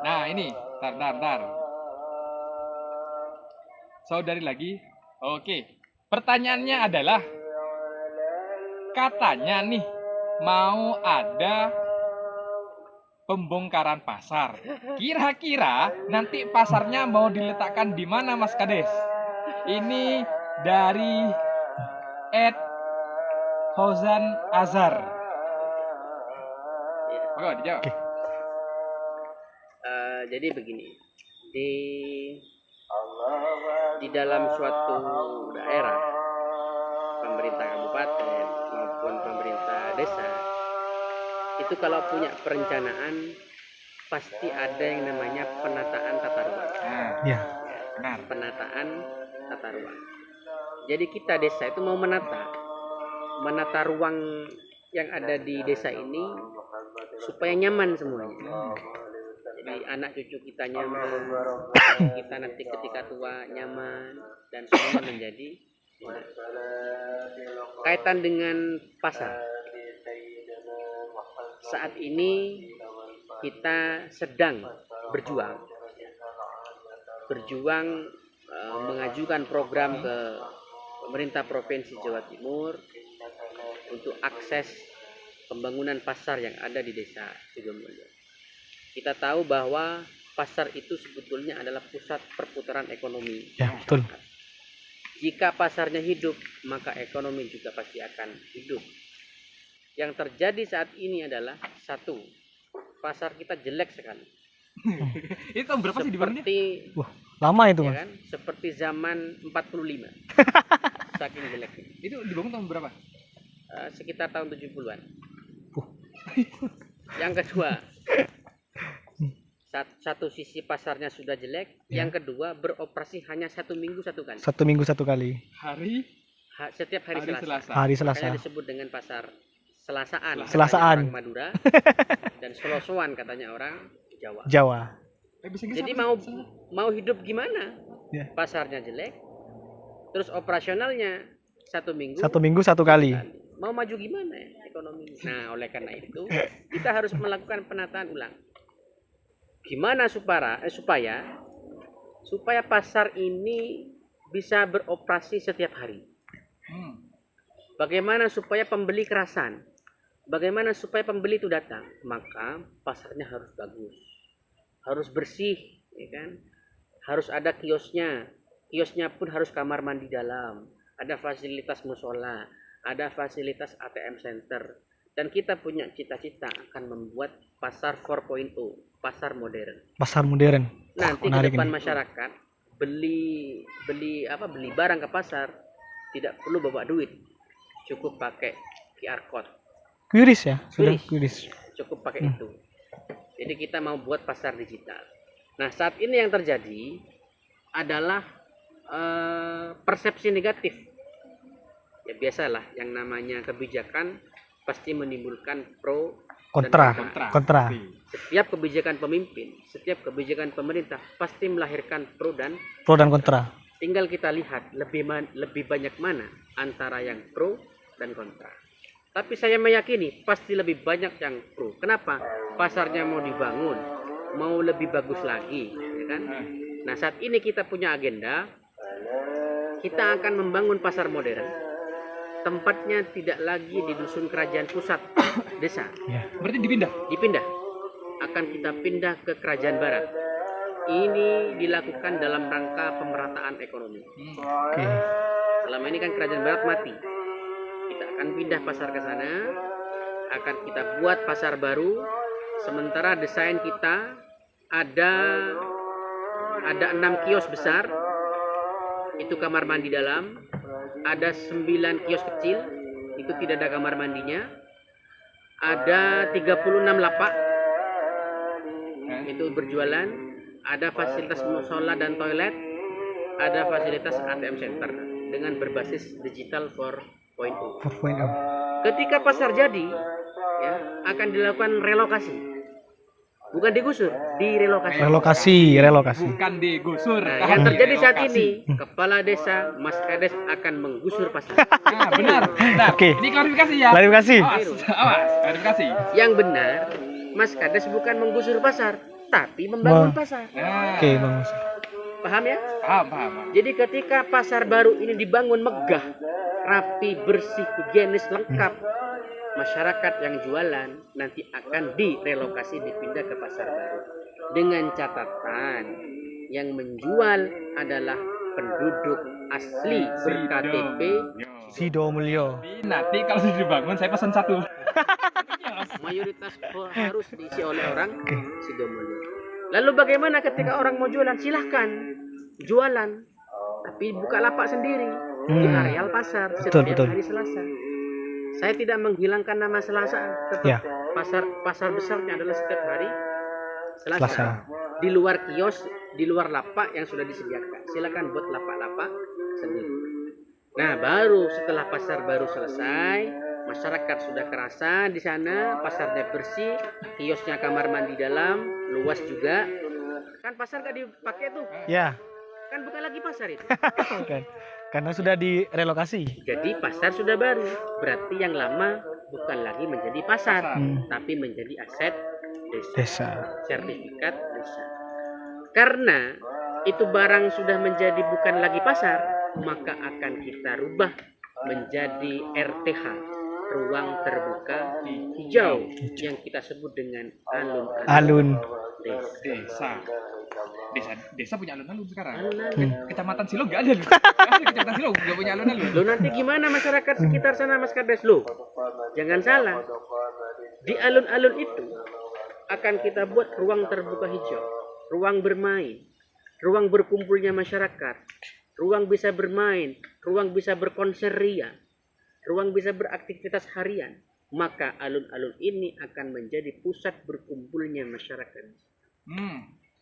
Nah, ini, tar. Saudari lagi. Oke. Pertanyaannya adalah, katanya nih mau ada pembongkaran pasar. Kira-kira nanti pasarnya mau diletakkan di mana, Mas Kades? Ini dari Ed Hozan Azhar. Oke, dijawab. Oke. Jadi begini, di dalam suatu daerah, pemerintah kabupaten maupun pemerintah desa, itu kalau punya perencanaan pasti ada yang namanya penataan tata ruang. Ya. Benar. Penataan tata ruang. Jadi kita desa itu mau menata ruang yang ada di desa ini supaya nyaman semuanya. Jadi anak cucu kita nyaman, kita nanti ketika tua nyaman, dan semua menjadi nyaman. Kaitan dengan pasar, saat ini kita sedang berjuang mengajukan program ke pemerintah Provinsi Jawa Timur untuk akses pembangunan pasar yang ada di desa Sugomulyo. Kita tahu bahwa pasar itu sebetulnya adalah pusat perputaran ekonomi. Ya, betul. Jika pasarnya hidup, maka ekonomi juga pasti akan hidup. Yang terjadi saat ini adalah satu, pasar kita jelek sekali. Itu tahun berapa sih dibangunnya? Seperti Lama itu, ya Mas. kan? Seperti zaman 45. Saking jeleknya. Itu dibangun tahun berapa? Sekitar tahun 70-an. Wah. Yang kedua, satu sisi pasarnya sudah jelek, Ya. yang kedua beroperasi hanya 1 minggu 1 kali. 1 minggu 1 kali. Hari Setiap hari Selasa. Hari Makanya Selasa. disebut dengan pasar Selasaan. Selasaan. Katanya orang Madura dan Solosoan katanya orang Jawa. Jawa. Jadi mau hidup gimana? Ya. Pasarnya jelek, terus operasionalnya 1 minggu. 1 minggu 1 kali. Mau maju gimana ya ekonomi? Nah, oleh karena itu kita harus melakukan penataan ulang. Gimana supaya pasar ini bisa beroperasi setiap hari? Bagaimana supaya pembeli kerasan? Bagaimana supaya pembeli itu datang? Maka pasarnya harus bagus, harus bersih, ya kan? Harus ada kiosnya. Kiosnya pun harus kamar mandi dalam, ada fasilitas musola, ada fasilitas ATM center. Dan kita punya cita-cita akan membuat pasar 4.0, pasar modern. Pasar modern. Nanti ke Menarik depan ini. masyarakat beli barang ke pasar tidak perlu bawa duit, cukup pakai QR code, Kuris ya, sudah Kuris. kuris. cukup pakai itu. Jadi kita mau buat pasar digital. Nah, saat ini yang terjadi adalah persepsi negatif. Ya biasalah, yang namanya kebijakan pasti menimbulkan pro Kontra. dan Kontra. Setiap kebijakan pemimpin, setiap kebijakan pemerintah pasti melahirkan pro dan Pro dan kontra. tinggal kita lihat lebih banyak mana antara yang pro dan kontra. Tapi saya meyakini pasti lebih banyak yang pro. Kenapa? Pasarnya mau dibangun, mau lebih bagus lagi, ya kan? Nah, saat ini kita punya agenda, kita akan membangun pasar modern. Tempatnya tidak lagi di dusun kerajaan pusat desa, Berarti dipindah. akan kita pindah ke kerajaan barat. Ini dilakukan dalam rangka pemerataan ekonomi. Oke. Selama ini kan kerajaan barat mati. Kita akan pindah pasar ke sana, akan kita buat pasar baru. Sementara desain kita ada 6 kios besar, itu kamar mandi dalam. Ada 9 kios kecil, itu tidak ada kamar mandinya. Ada 36 lapak, itu berjualan. Ada fasilitas musola dan toilet, ada fasilitas ATM center dengan berbasis digital 4.0. 4.0. Ketika pasar jadi, ya, akan dilakukan relokasi. Bukan digusur, direlokasi. Relokasi. Bukan digusur. Nah, yang terjadi saat ini, kepala desa Mas Kades akan menggusur pasar. Nah, benar. Oke. Ini klarifikasi ya. Klarifikasi. Awas, klarifikasi. Yang benar, Mas Kades bukan menggusur pasar, tapi membangun pasar. Nah, Oke, Bang Mas. Paham ya? paham, paham. Jadi ketika pasar baru ini dibangun megah, rapi, bersih, higienis, lengkap, masyarakat yang jualan nanti akan direlokasi dipindah ke pasar baru. Dengan catatan yang menjual adalah penduduk asli berKTP. Sido Mulyo. Nanti kalau sudah dibangun saya pesan satu. Mayoritas harus diisi oleh orang Sidomulyo. Lalu bagaimana ketika orang mau jualan? Silahkan jualan, tapi buka lapak sendiri di areal pasar setiap betul. hari Selasa. Saya tidak menghilangkan nama Selasa, tetap Ya. pasar besarnya adalah setiap hari Selasa. Selasa. Di luar kios, di luar lapak yang sudah disediakan. Silakan buat lapak-lapak sendiri. Nah, baru setelah pasar baru selesai, masyarakat sudah kerasa di sana, pasarnya bersih, kiosnya kamar mandi dalam, luas juga. Kan pasar nggak dipakai tuh, Ya, kan bukan lagi pasar itu. kan. Karena sudah direlokasi. Jadi pasar sudah baru, berarti yang lama bukan lagi menjadi pasar, tapi menjadi aset desa. Desa. Sertifikat desa. Karena itu barang sudah menjadi bukan lagi pasar, maka akan kita rubah menjadi RTH, ruang terbuka hijau, yang kita sebut dengan Alun. desa. Desa punya alun-alun sekarang. Alun-alun. Kecamatan Silo nggak ada loh. Kecamatan Silo nggak punya alun-alun. Lo nanti gimana masyarakat sekitar sana, Mas Kades? Lo jangan salah, di alun-alun itu akan kita buat ruang terbuka hijau, ruang bermain, ruang berkumpulnya masyarakat, ruang bisa bermain, ruang bisa berkonser ria, ruang bisa beraktivitas harian. Maka alun-alun ini akan menjadi pusat berkumpulnya masyarakat.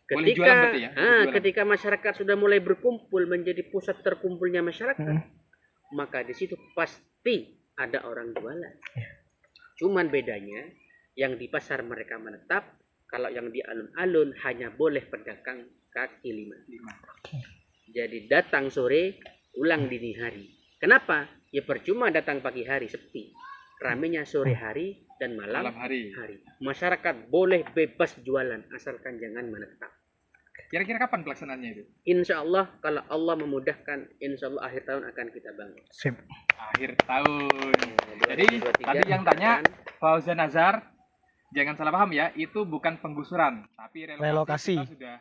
Boleh jualan berarti ya? Jualan. Ketika masyarakat sudah mulai berkumpul menjadi pusat terkumpulnya masyarakat, maka di situ pasti ada orang jualan. Cuman bedanya yang di pasar mereka menetap, kalau yang di alun-alun hanya boleh pedagang kaki lima. Jadi datang sore, pulang dini hari. Kenapa? Ya percuma datang pagi hari sepi. Ramenya sore hari dan malam hari. Masyarakat boleh bebas jualan asalkan jangan menetap. Kira-kira kapan pelaksanaannya itu? Insya Allah kalau Allah memudahkan, insya Allah akhir tahun akan kita bangun. Sip. Akhir tahun. Jadi 2023 tadi yang tanya akan- Fauzan Azhar, jangan salah paham ya, itu bukan penggusuran, tapi Relokasi. Kita sudah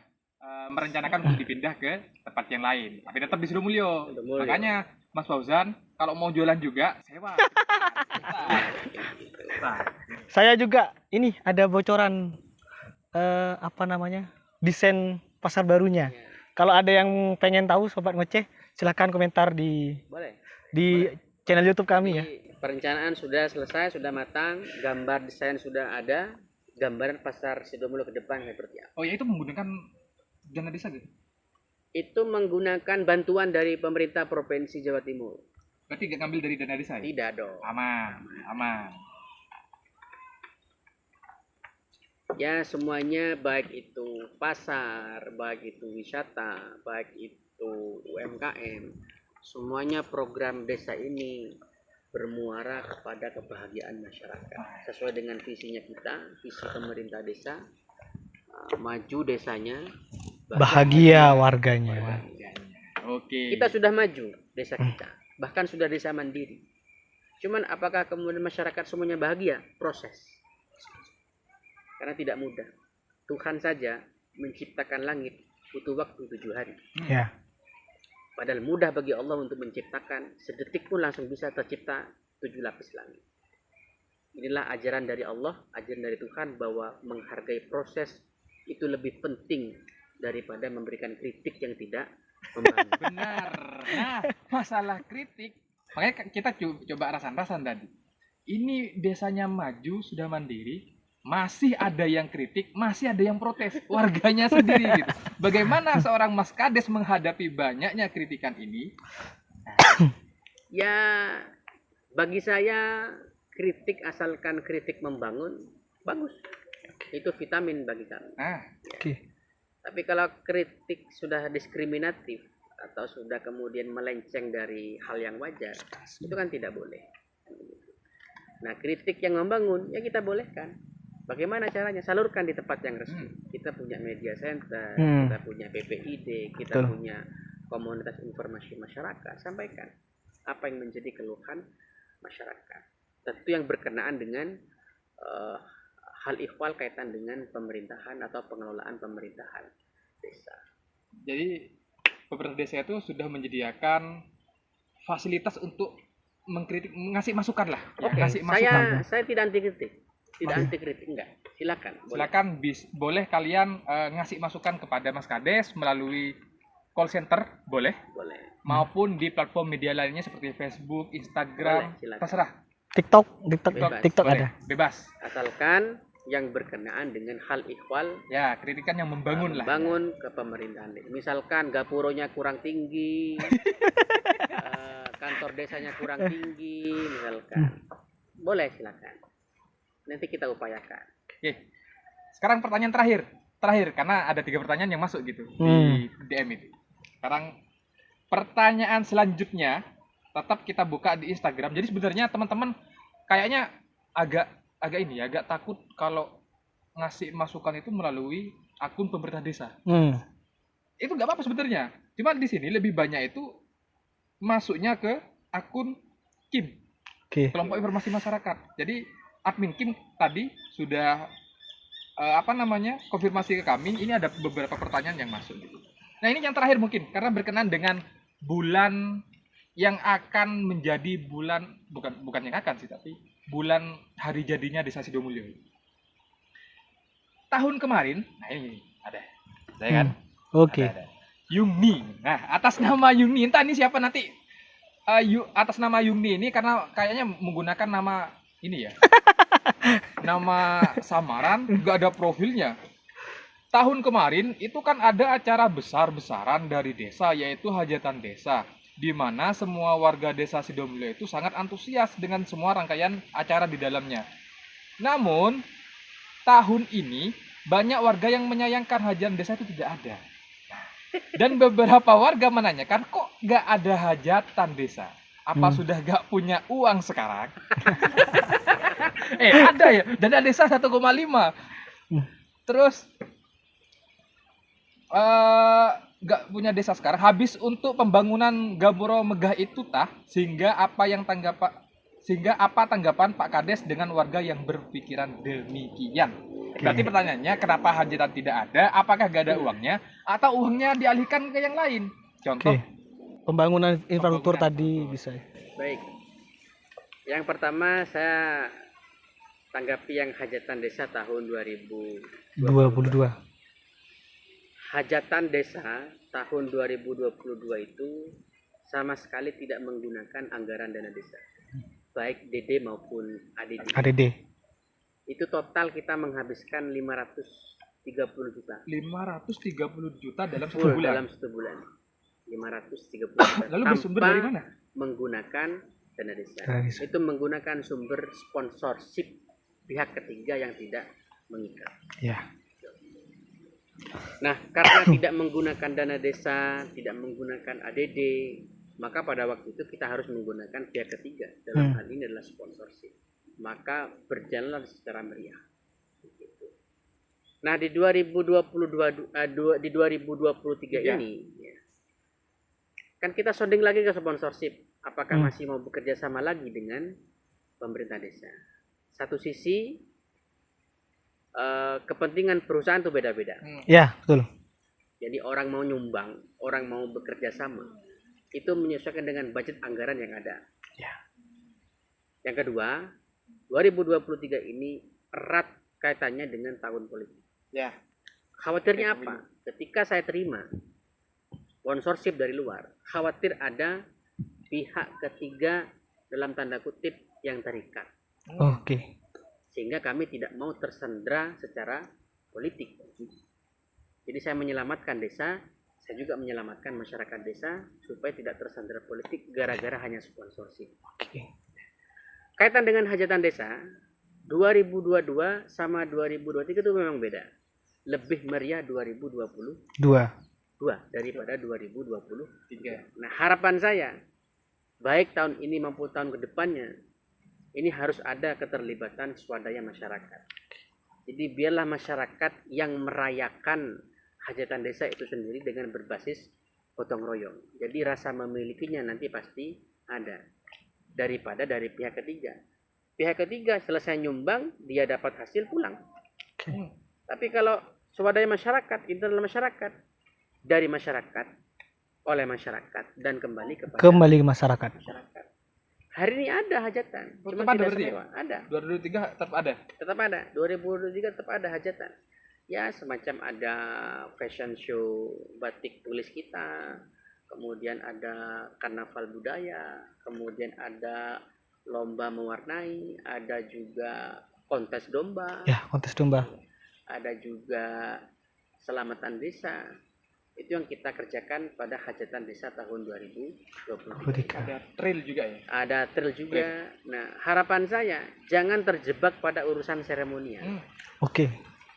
merencanakan untuk dipindah ke tempat yang lain. Tapi tetap di Sidomulyo. Makanya Mas Fauzan, kalau mau jualan juga sewa. Saya juga ini ada bocoran desain pasar barunya. Kalau ada yang pengen tahu sobat ngoceh, silahkan komentar di Boleh. channel YouTube kami ya. Jadi, perencanaan sudah selesai, sudah matang, gambar desain sudah ada, gambaran pasar Sidomulyo ke depan seperti apa. Oh ya, itu menggunakan dana desa gitu? Itu menggunakan bantuan dari pemerintah Provinsi Jawa Timur. Berarti nggak ngambil dari dana desa ya? Tidak dong. Aman. Ya semuanya, baik itu pasar, baik itu wisata, baik itu UMKM, semuanya program desa ini bermuara kepada kebahagiaan masyarakat. Sesuai dengan visinya kita, visi pemerintah desa, maju desanya, Bahagia warganya. Oke. Kita sudah maju desa kita, bahkan sudah desa mandiri. Cuman apakah kemudian masyarakat semuanya bahagia? Proses. Karena tidak mudah. Tuhan saja menciptakan langit butuh waktu 7 hari. Ya. Padahal mudah bagi Allah untuk menciptakan, sedetik pun langsung bisa tercipta 7 lapis langit. Inilah ajaran dari Allah, ajaran dari Tuhan bahwa menghargai proses itu lebih penting daripada memberikan kritik yang tidak membangun. Benar. Nah, masalah kritik, makanya kita coba rasan-rasan tadi. Ini desanya maju, sudah mandiri, masih ada yang kritik, masih ada yang protes, warganya sendiri gitu. Bagaimana seorang Mas Kades menghadapi banyaknya kritikan ini? Ya, bagi saya kritik asalkan kritik membangun, bagus. Itu vitamin bagi kami. Oke. Tapi kalau kritik sudah diskriminatif atau sudah kemudian melenceng dari hal yang wajar, itu kan tidak boleh. Nah, kritik yang membangun ya kita bolehkan. Bagaimana caranya? Salurkan di tempat yang resmi. Kita punya media center, Hmm. kita punya BPID, kita Betul. punya komunitas informasi masyarakat. Sampaikan apa yang menjadi keluhan masyarakat. Tentu yang berkenaan dengan hal ihwal kaitan dengan pemerintahan atau pengelolaan pemerintahan desa. Jadi pemerintah desa itu sudah menyediakan fasilitas untuk mengkritik, ngasih masukan lah. Ya, Oke, ngasih masukan. saya tidak anti kritik. Tidak Oke. anti kritik, enggak. Silakan. boleh. Silakan boleh kalian ngasih masukan kepada Mas Kades melalui call center, boleh, Boleh. maupun di platform media lainnya seperti Facebook, Instagram, Boleh, silakan. terserah. TikTok Bebas. TikTok Boleh, ada. bebas. Asalkan yang berkenaan dengan hal ihwal Ya, kritikan yang membangun lah. membangun kepemerintahan. Misalkan gapuronya kurang tinggi, kantor desanya kurang tinggi, misalkan. Boleh, silakan. Nanti kita upayakan. Oke. Sekarang pertanyaan terakhir karena ada 3 pertanyaan yang masuk gitu di DM itu. Sekarang pertanyaan selanjutnya tetap kita buka di Instagram. Jadi sebenarnya teman-teman kayaknya agak takut kalau ngasih masukan itu melalui akun pemerintah desa. Itu nggak apa-apa sebenarnya. Cuma di sini lebih banyak itu masuknya ke akun KIM, Oke. kelompok informasi masyarakat. Jadi admin KIM tadi sudah konfirmasi ke kami. Ini ada beberapa pertanyaan yang masuk gitu. Nah, ini yang terakhir mungkin karena berkenaan dengan bulan yang akan menjadi bulan, bukan yang akan sih, tapi bulan hari jadinya Desa Sidomulyo. Tahun kemarin, nah ini ada, saya kan? Oke. Ada. Yungni. Nah, atas nama Yungni, entah ini siapa nanti. Atas nama Yungni ini karena kayaknya menggunakan nama ini ya. Nama samaran, nggak ada profilnya. Tahun kemarin itu kan ada acara besar-besaran dari desa, yaitu hajatan desa, di mana semua warga desa Sidomulyo itu sangat antusias dengan semua rangkaian acara di dalamnya. Namun tahun ini banyak warga yang menyayangkan hajatan desa itu tidak ada. Dan beberapa warga menanyakan, kok nggak ada hajatan desa? Apa sudah nggak punya uang sekarang? Ada ya, dana desa 1,5. Terus nggak punya desa sekarang, habis untuk pembangunan Gapuro Megah itu sehingga apa tanggapan Pak Kades dengan warga yang berpikiran demikian? Berarti pertanyaannya, kenapa hajatan tidak ada? Apakah gak ada uangnya? Atau uangnya dialihkan ke yang lain? Contoh, Pembangunan infrastruktur tadi bisa. Baik. Yang pertama saya tanggapi yang hajatan desa tahun 2022. 22. Hajatan desa tahun 2022 itu sama sekali tidak menggunakan anggaran dana desa, baik DD maupun ADD. ADD. Itu total kita menghabiskan 530 juta. 530 juta dalam Full 1 bulan. dalam 1 bulan. 530 juta. Lalu bersumber Tanpa dari mana? menggunakan dana desa. Dana desa. Itu menggunakan sumber sponsorship pihak ketiga yang tidak mengikat. Ya. Nah, karena tidak menggunakan dana desa, tidak menggunakan ADD, maka pada waktu itu kita harus menggunakan pihak ketiga. Dalam hal ini adalah sponsorship. Maka berjalanlah secara meriah. Nah, di 2023 ini, ya, kan kita sounding lagi ke sponsorship. Apakah masih mau bekerja sama lagi dengan pemerintah desa? Satu sisi, kepentingan perusahaan itu beda-beda. Ya, betul. Jadi orang mau nyumbang, orang mau bekerja sama, itu menyesuaikan dengan budget anggaran yang ada. Ya. Yang kedua, 2023 ini erat kaitannya dengan tahun politik. Ya. Khawatirnya apa? Ketika saya terima sponsorship dari luar, khawatir ada pihak ketiga dalam tanda kutip yang terikat. Oke. Sehingga kami tidak mau tersandera secara politik. Jadi saya menyelamatkan desa, saya juga menyelamatkan masyarakat desa supaya tidak tersandera politik gara-gara hanya sponsorship. Oke. Kaitan dengan hajatan desa, 2022 sama 2023 itu memang beda. Lebih meriah 2022 2. daripada 2023. Nah, harapan saya, baik tahun ini maupun tahun kedepannya, ini harus ada keterlibatan swadaya masyarakat. Jadi biarlah masyarakat yang merayakan hajatan desa itu sendiri dengan berbasis gotong royong. Jadi rasa memilikinya nanti pasti ada daripada dari pihak ketiga. Pihak ketiga selesai nyumbang, dia dapat hasil pulang. Tapi kalau swadaya masyarakat, internal masyarakat, dari masyarakat, oleh masyarakat, dan kembali kepada Kembali ke masyarakat. masyarakat. Hari ini ada hajatan, Tetap cuma ada tidak berarti ya? semua. Ada, 2023 tetap ada. tetap ada. 2023 tetap ada hajatan. Ya semacam ada fashion show batik tulis kita, kemudian ada karnaval budaya, kemudian ada lomba mewarnai, ada juga kontes domba, Ya, kontes domba. ada juga selamatan desa. Itu yang kita kerjakan pada hajatan desa tahun 2023. Ada trail juga ya. Ada trail juga. Nah, harapan saya jangan terjebak pada urusan seremonial. Oke.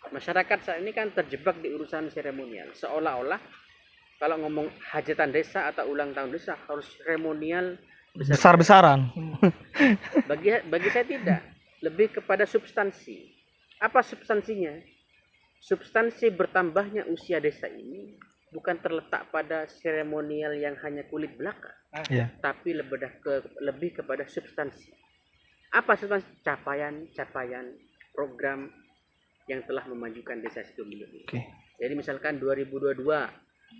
Masyarakat saat ini kan terjebak di urusan seremonial. Seolah-olah kalau ngomong hajatan desa atau ulang tahun desa harus seremonial besar. Besar-besaran. Bagi saya tidak. Lebih kepada substansi. Apa substansinya? Substansi bertambahnya usia desa ini bukan terletak pada seremonial yang hanya kulit belaka, Ya. tapi lebih kepada substansi. Apa substansi? Capaian program yang telah memajukan desa Sidomulyo ini. Oke. Jadi misalkan 2022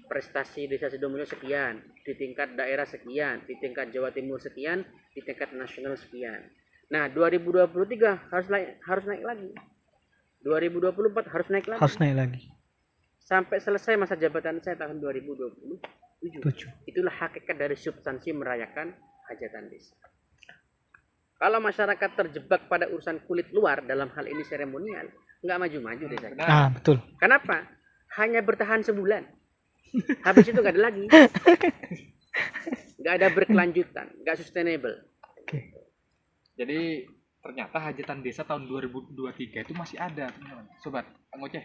prestasi desa Sidomulyo sekian, di tingkat daerah sekian, di tingkat Jawa Timur sekian, di tingkat nasional sekian. Nah, 2023 harus naik lagi. 2024 harus naik lagi. Harus naik lagi. Sampai selesai masa jabatan saya tahun 2027. 7. Itulah hakikat dari substansi merayakan hajatan desa. Kalau masyarakat terjebak pada urusan kulit luar dalam hal ini seremonial, nggak maju-maju desa. Benar. Ah, betul. Kenapa? Hanya bertahan sebulan. Habis itu nggak ada lagi. Nggak ada berkelanjutan, nggak sustainable. Oke. Jadi ternyata hajatan desa tahun 2023 itu masih ada, teman-teman. Sobat ngoceh.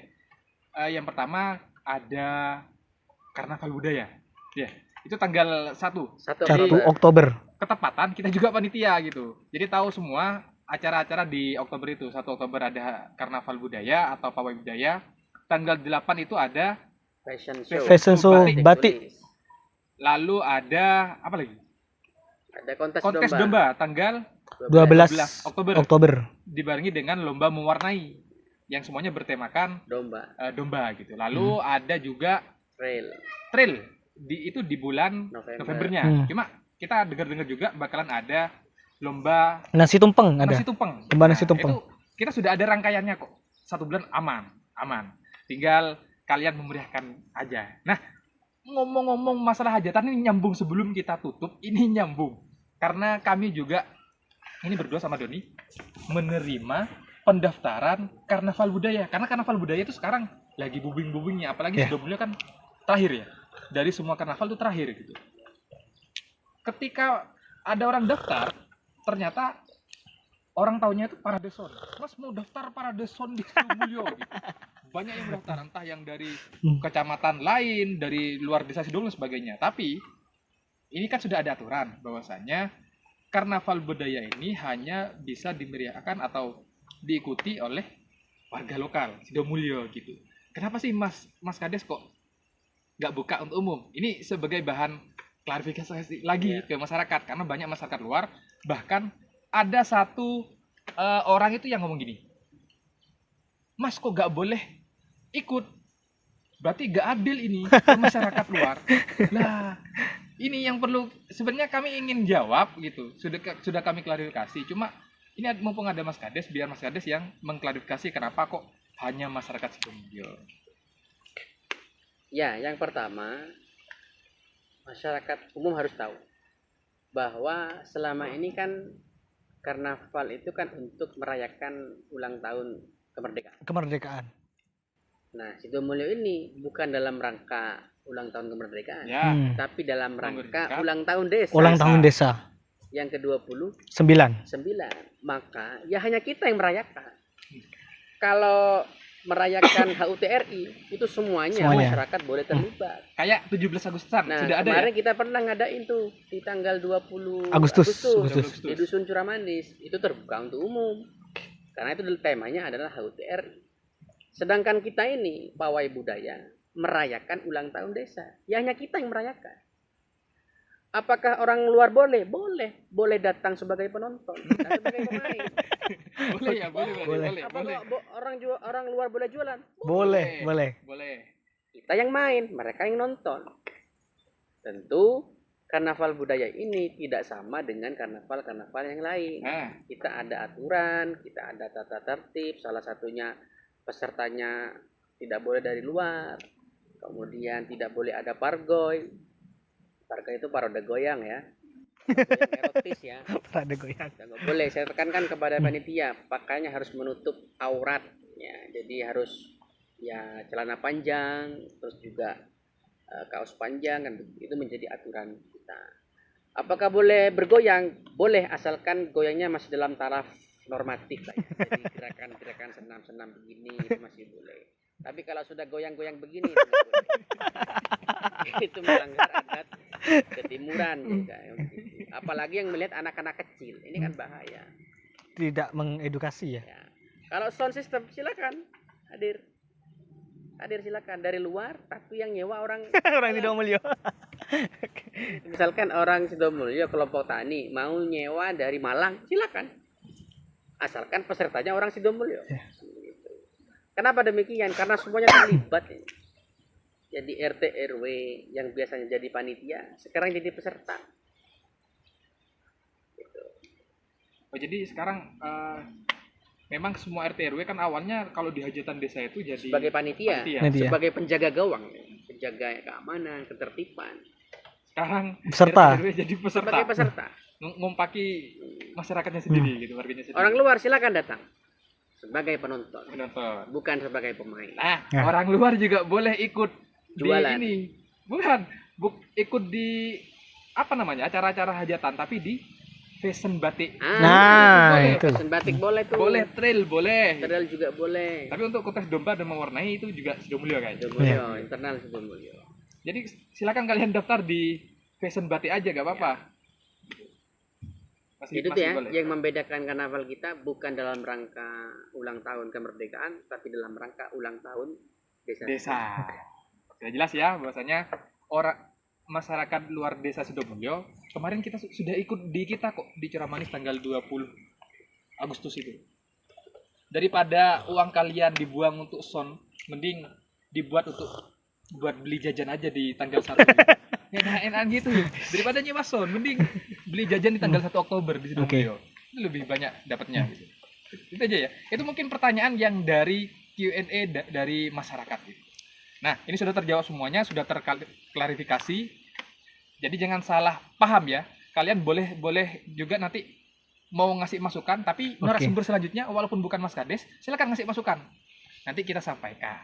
Yang pertama ada karnaval budaya. Ya, itu tanggal 1. 1 1 Oktober. Oktober. Ketepatan kita juga panitia gitu. Jadi tahu semua acara-acara di Oktober itu. 1 Oktober ada karnaval budaya atau pawai budaya. Tanggal 8 itu ada Fashion show. Fashion show batik. Lalu ada apa lagi? Ada kontes Kontes domba. domba tanggal 12 Oktober. Oktober. Dibarengi dengan lomba mewarnai yang semuanya bertemakan Domba. domba gitu. Lalu ada juga Trail. trail itu di bulan Novembernya. Hmm. Cuma kita dengar-dengar juga bakalan ada lomba Nasi tumpeng ada. nasi tumpeng. Lomba nasi tumpeng. Itu kita sudah ada rangkaiannya kok. 1 bulan aman. Tinggal kalian memeriahkan aja. Nah, ngomong-ngomong masalah hajatan ini nyambung sebelum kita tutup, ini nyambung. Karena kami juga ini berdua sama Doni menerima pendaftaran karnaval budaya. Karena karnaval budaya itu sekarang lagi booming-boomingnya, apalagi Sidomulyo kan terakhir ya. Dari semua karnaval itu terakhir gitu. Ketika ada orang daftar, ternyata orang taunya itu Parade Son. Mas mau daftar Parade Son di Sidomulyo gitu. Banyak yang mendaftar, entah yang dari kecamatan lain, dari luar desa Sidomulyo dan sebagainya. Tapi ini kan sudah ada aturan bahwasanya karnaval budaya ini hanya bisa dimeriahkan atau diikuti oleh warga lokal Sidomulyo gitu. Kenapa sih Mas Kades kok nggak buka untuk umum? Ini sebagai bahan klarifikasi lagi ke masyarakat, karena banyak masyarakat luar, bahkan ada satu orang itu yang ngomong gini, Mas kok nggak boleh ikut? Berarti nggak adil ini ke masyarakat luar. Nah, ini yang perlu sebenarnya kami ingin jawab gitu. Sudah kami klarifikasi. Cuma ini mumpung ada Mas Kades, biar Mas Kades yang mengklarifikasi kenapa kok hanya masyarakat Sidomulyo. Ya, yang pertama masyarakat umum harus tahu bahwa selama ini kan karnaval itu kan untuk merayakan ulang tahun Kemerdekaan. Nah, Sidomulyo ini bukan dalam rangka ulang tahun kemerdekaan, Ya, tapi dalam rangka Kemerdekaan. ulang tahun desa. Ulang tahun desa yang ke-29. 9. Maka ya hanya kita yang merayakan. Kalau merayakan HUT RI itu semuanya masyarakat boleh terlibat. kayak 17 Agustusan Nah, sudah ada kemarin ya? kita pernah ngadain tuh di tanggal 20 Agustus. di Dusun Curamandis. Itu terbuka untuk umum. Karena itu temanya adalah HUT RI. Sedangkan kita ini pawai budaya merayakan ulang tahun desa. Ya hanya kita yang merayakan. Apakah orang luar boleh? Boleh. Boleh datang sebagai penonton, bukan sebagai pemain. Boleh ya, boleh, Boleh. Apakah orang luar boleh jualan? Boleh. Boleh. Kita yang main, mereka yang nonton. Tentu karnaval budaya ini tidak sama dengan karnaval-karnaval yang lain. Nah, Kita ada aturan, kita ada tata tertib, salah satunya pesertanya tidak boleh dari luar. Kemudian tidak boleh ada pargoy. Pargoy itu parade goyang ya. Goyang erotis ya. Rada goyang. Nggak boleh, saya tekankan kepada panitia, pakaiannya harus menutup aurat ya. Jadi harus ya celana panjang, terus juga kaos panjang kan, itu menjadi aturan kita. Apakah boleh bergoyang? Boleh, asalkan goyangnya masih dalam taraf normatif lah ya. Jadi gerakan-gerakan senam-senam begini itu masih boleh. Tapi kalau sudah goyang-goyang begini itu nggak boleh. Itu melanggar adat ketimuran juga. Apalagi yang melihat anak-anak kecil, ini kan bahaya. Tidak mengedukasi ya. Ya. Kalau sound system silakan hadir silakan dari luar, tapi yang nyewa orang Orang tidak mulia. misalkan orang Sidomulyo kelompok tani mau nyewa dari Malang, silakan, asalkan pesertanya orang Sidomulyo. Gitu. Kenapa demikian? Karena semuanya terlibat ya. Jadi RT RW yang biasanya jadi panitia sekarang jadi peserta. Gitu. oh jadi sekarang memang semua RT RW kan awalnya kalau di hajatan desa itu jadi Sebagai panitia, Panitia. sebagai penjaga gawang, penjaga keamanan, ketertiban. Sekarang Peserta. RT RW jadi peserta. Sebagai peserta. Ngumpaki masyarakatnya sendiri gitu, warganya sendiri. Orang luar silakan datang sebagai penonton, penonton. bukan sebagai pemain. Nah, Ya. orang luar juga boleh ikut Jualan. di ini. Bukan, ikut di apa namanya? Acara-acara hajatan tapi di fashion batik. Nah, boleh. itu. Fashion batik boleh tuh. Boleh trail, boleh. Trail juga boleh. Tapi untuk kontes domba dan mewarnai itu juga Sidomulyo kan. Sidomulyo, internal Sidomulyo. Jadi silakan kalian daftar di fashion batik aja gak apa-apa. Itu tuh ya, yang membedakan karnaval kita bukan dalam rangka ulang tahun kemerdekaan, tapi dalam rangka ulang tahun desa. Desa. Sudah jelas ya bahwasanya orang masyarakat luar desa Sidomulyo kemarin kita sudah ikut di kita kok di Ceramanis tanggal 20 Agustus itu. Daripada uang kalian dibuang untuk sound, mending dibuat untuk buat beli jajan aja di tanggal 1. Ya enak gitu. Daripada nyewa sound, mending beli jajan di tanggal 1 Oktober di Sidomulyo. Itu lebih banyak dapatnya gitu. Itu aja ya. Itu mungkin pertanyaan yang dari Q&A dari masyarakat gitu. Nah, ini sudah terjawab semuanya, sudah terklarifikasi. Jadi jangan salah paham ya. Kalian boleh juga nanti mau ngasih masukan, tapi narasumber selanjutnya walaupun bukan Mas Kades, silakan ngasih masukan. Nanti kita sampaikan.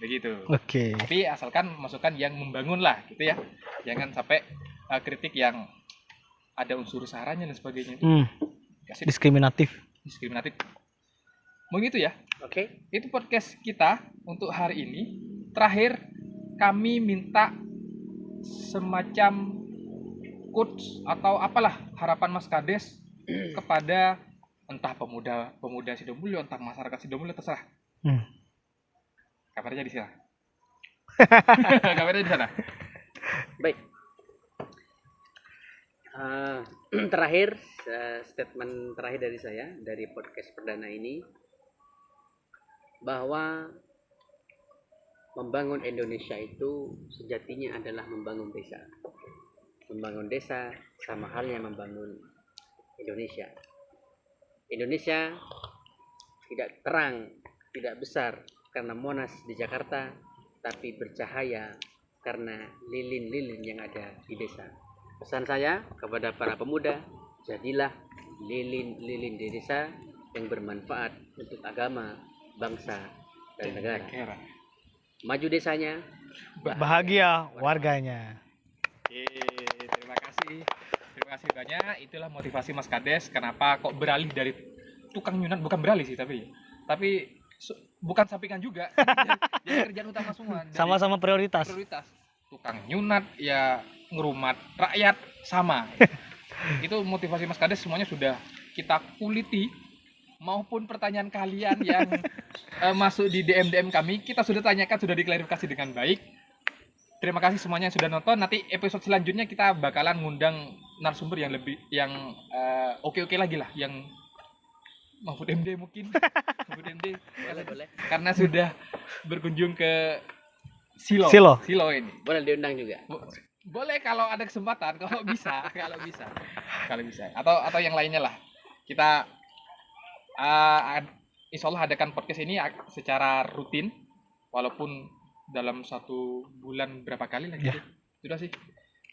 Begitu. Oke. Tapi asalkan masukan yang membangun lah gitu ya. Jangan sampai kritik yang ada unsur saranya dan sebagainya. Kasih Diskriminatif. diskriminatif. Mungkin itu ya. Oke. Itu podcast kita untuk hari ini. Terakhir kami minta semacam quotes atau apalah harapan Mas Kades kepada entah pemuda Sidomulyo, entah masyarakat Sidomulyo, terserah. Kabarnya di sana. Kabarnya di sana. Baik. Terakhir, statement terakhir dari saya dari podcast perdana ini, bahwa membangun Indonesia itu sejatinya adalah membangun desa. Membangun desa sama halnya membangun Indonesia. Indonesia tidak terang, tidak besar karena Monas di Jakarta, tapi bercahaya karena lilin-lilin yang ada di desa. Pesan saya kepada para pemuda, jadilah lilin-lilin di desa yang bermanfaat untuk agama, bangsa, dan negara. Maju desanya, Bahagia warganya. Terima kasih banyak. Itulah motivasi Mas Kades kenapa kok beralih dari tukang nyunat, bukan beralih sih tapi bukan sampingan juga. Jadi kerjaan utama semua. Sama-sama prioritas. Tukang nyunat ya ngerumat rakyat sama. Itu motivasi Mas Kades semuanya sudah kita kuliti maupun pertanyaan kalian yang masuk di DM kami, kita sudah tanyakan, sudah diklarifikasi dengan baik. Terima kasih semuanya yang sudah nonton. Nanti episode selanjutnya kita bakalan ngundang narasumber yang lebih oke-oke lagi lah, yang Mahfud MD mungkin. Mahfud MD Boleh. karena sudah berkunjung ke Silo ini. Boleh diundang juga. Boleh kalau ada kesempatan, kalau bisa. Atau yang lainnya lah. Kita insya Allah adakan podcast ini secara rutin, walaupun dalam 1 bulan berapa kali lagi. Ya. Sudah sih.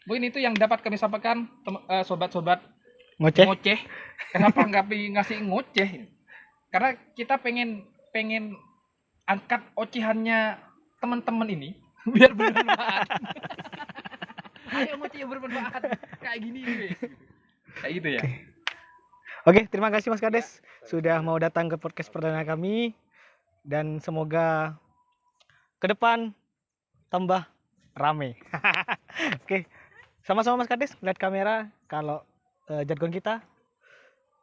Mungkin itu yang dapat kami sampaikan, sobat-sobat Ngoceh. Kenapa nggak ngasih ngoceh? Karena kita pengen angkat ocehannya teman-teman ini biar bermanfaat. Ayo ngoceh yang bermanfaat kayak gini nih. Kayak gitu ya. Oke, terima kasih Mas Kades sudah mau datang ke podcast perdana kami, dan semoga ke depan tambah rame. Oke, sama-sama Mas Kades, lihat kamera. Kalau jargon kita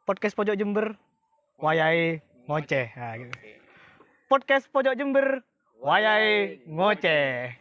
podcast Pojok Jember wayai ngoceh. Nah, gitu. Podcast Pojok Jember wayai ngoceh.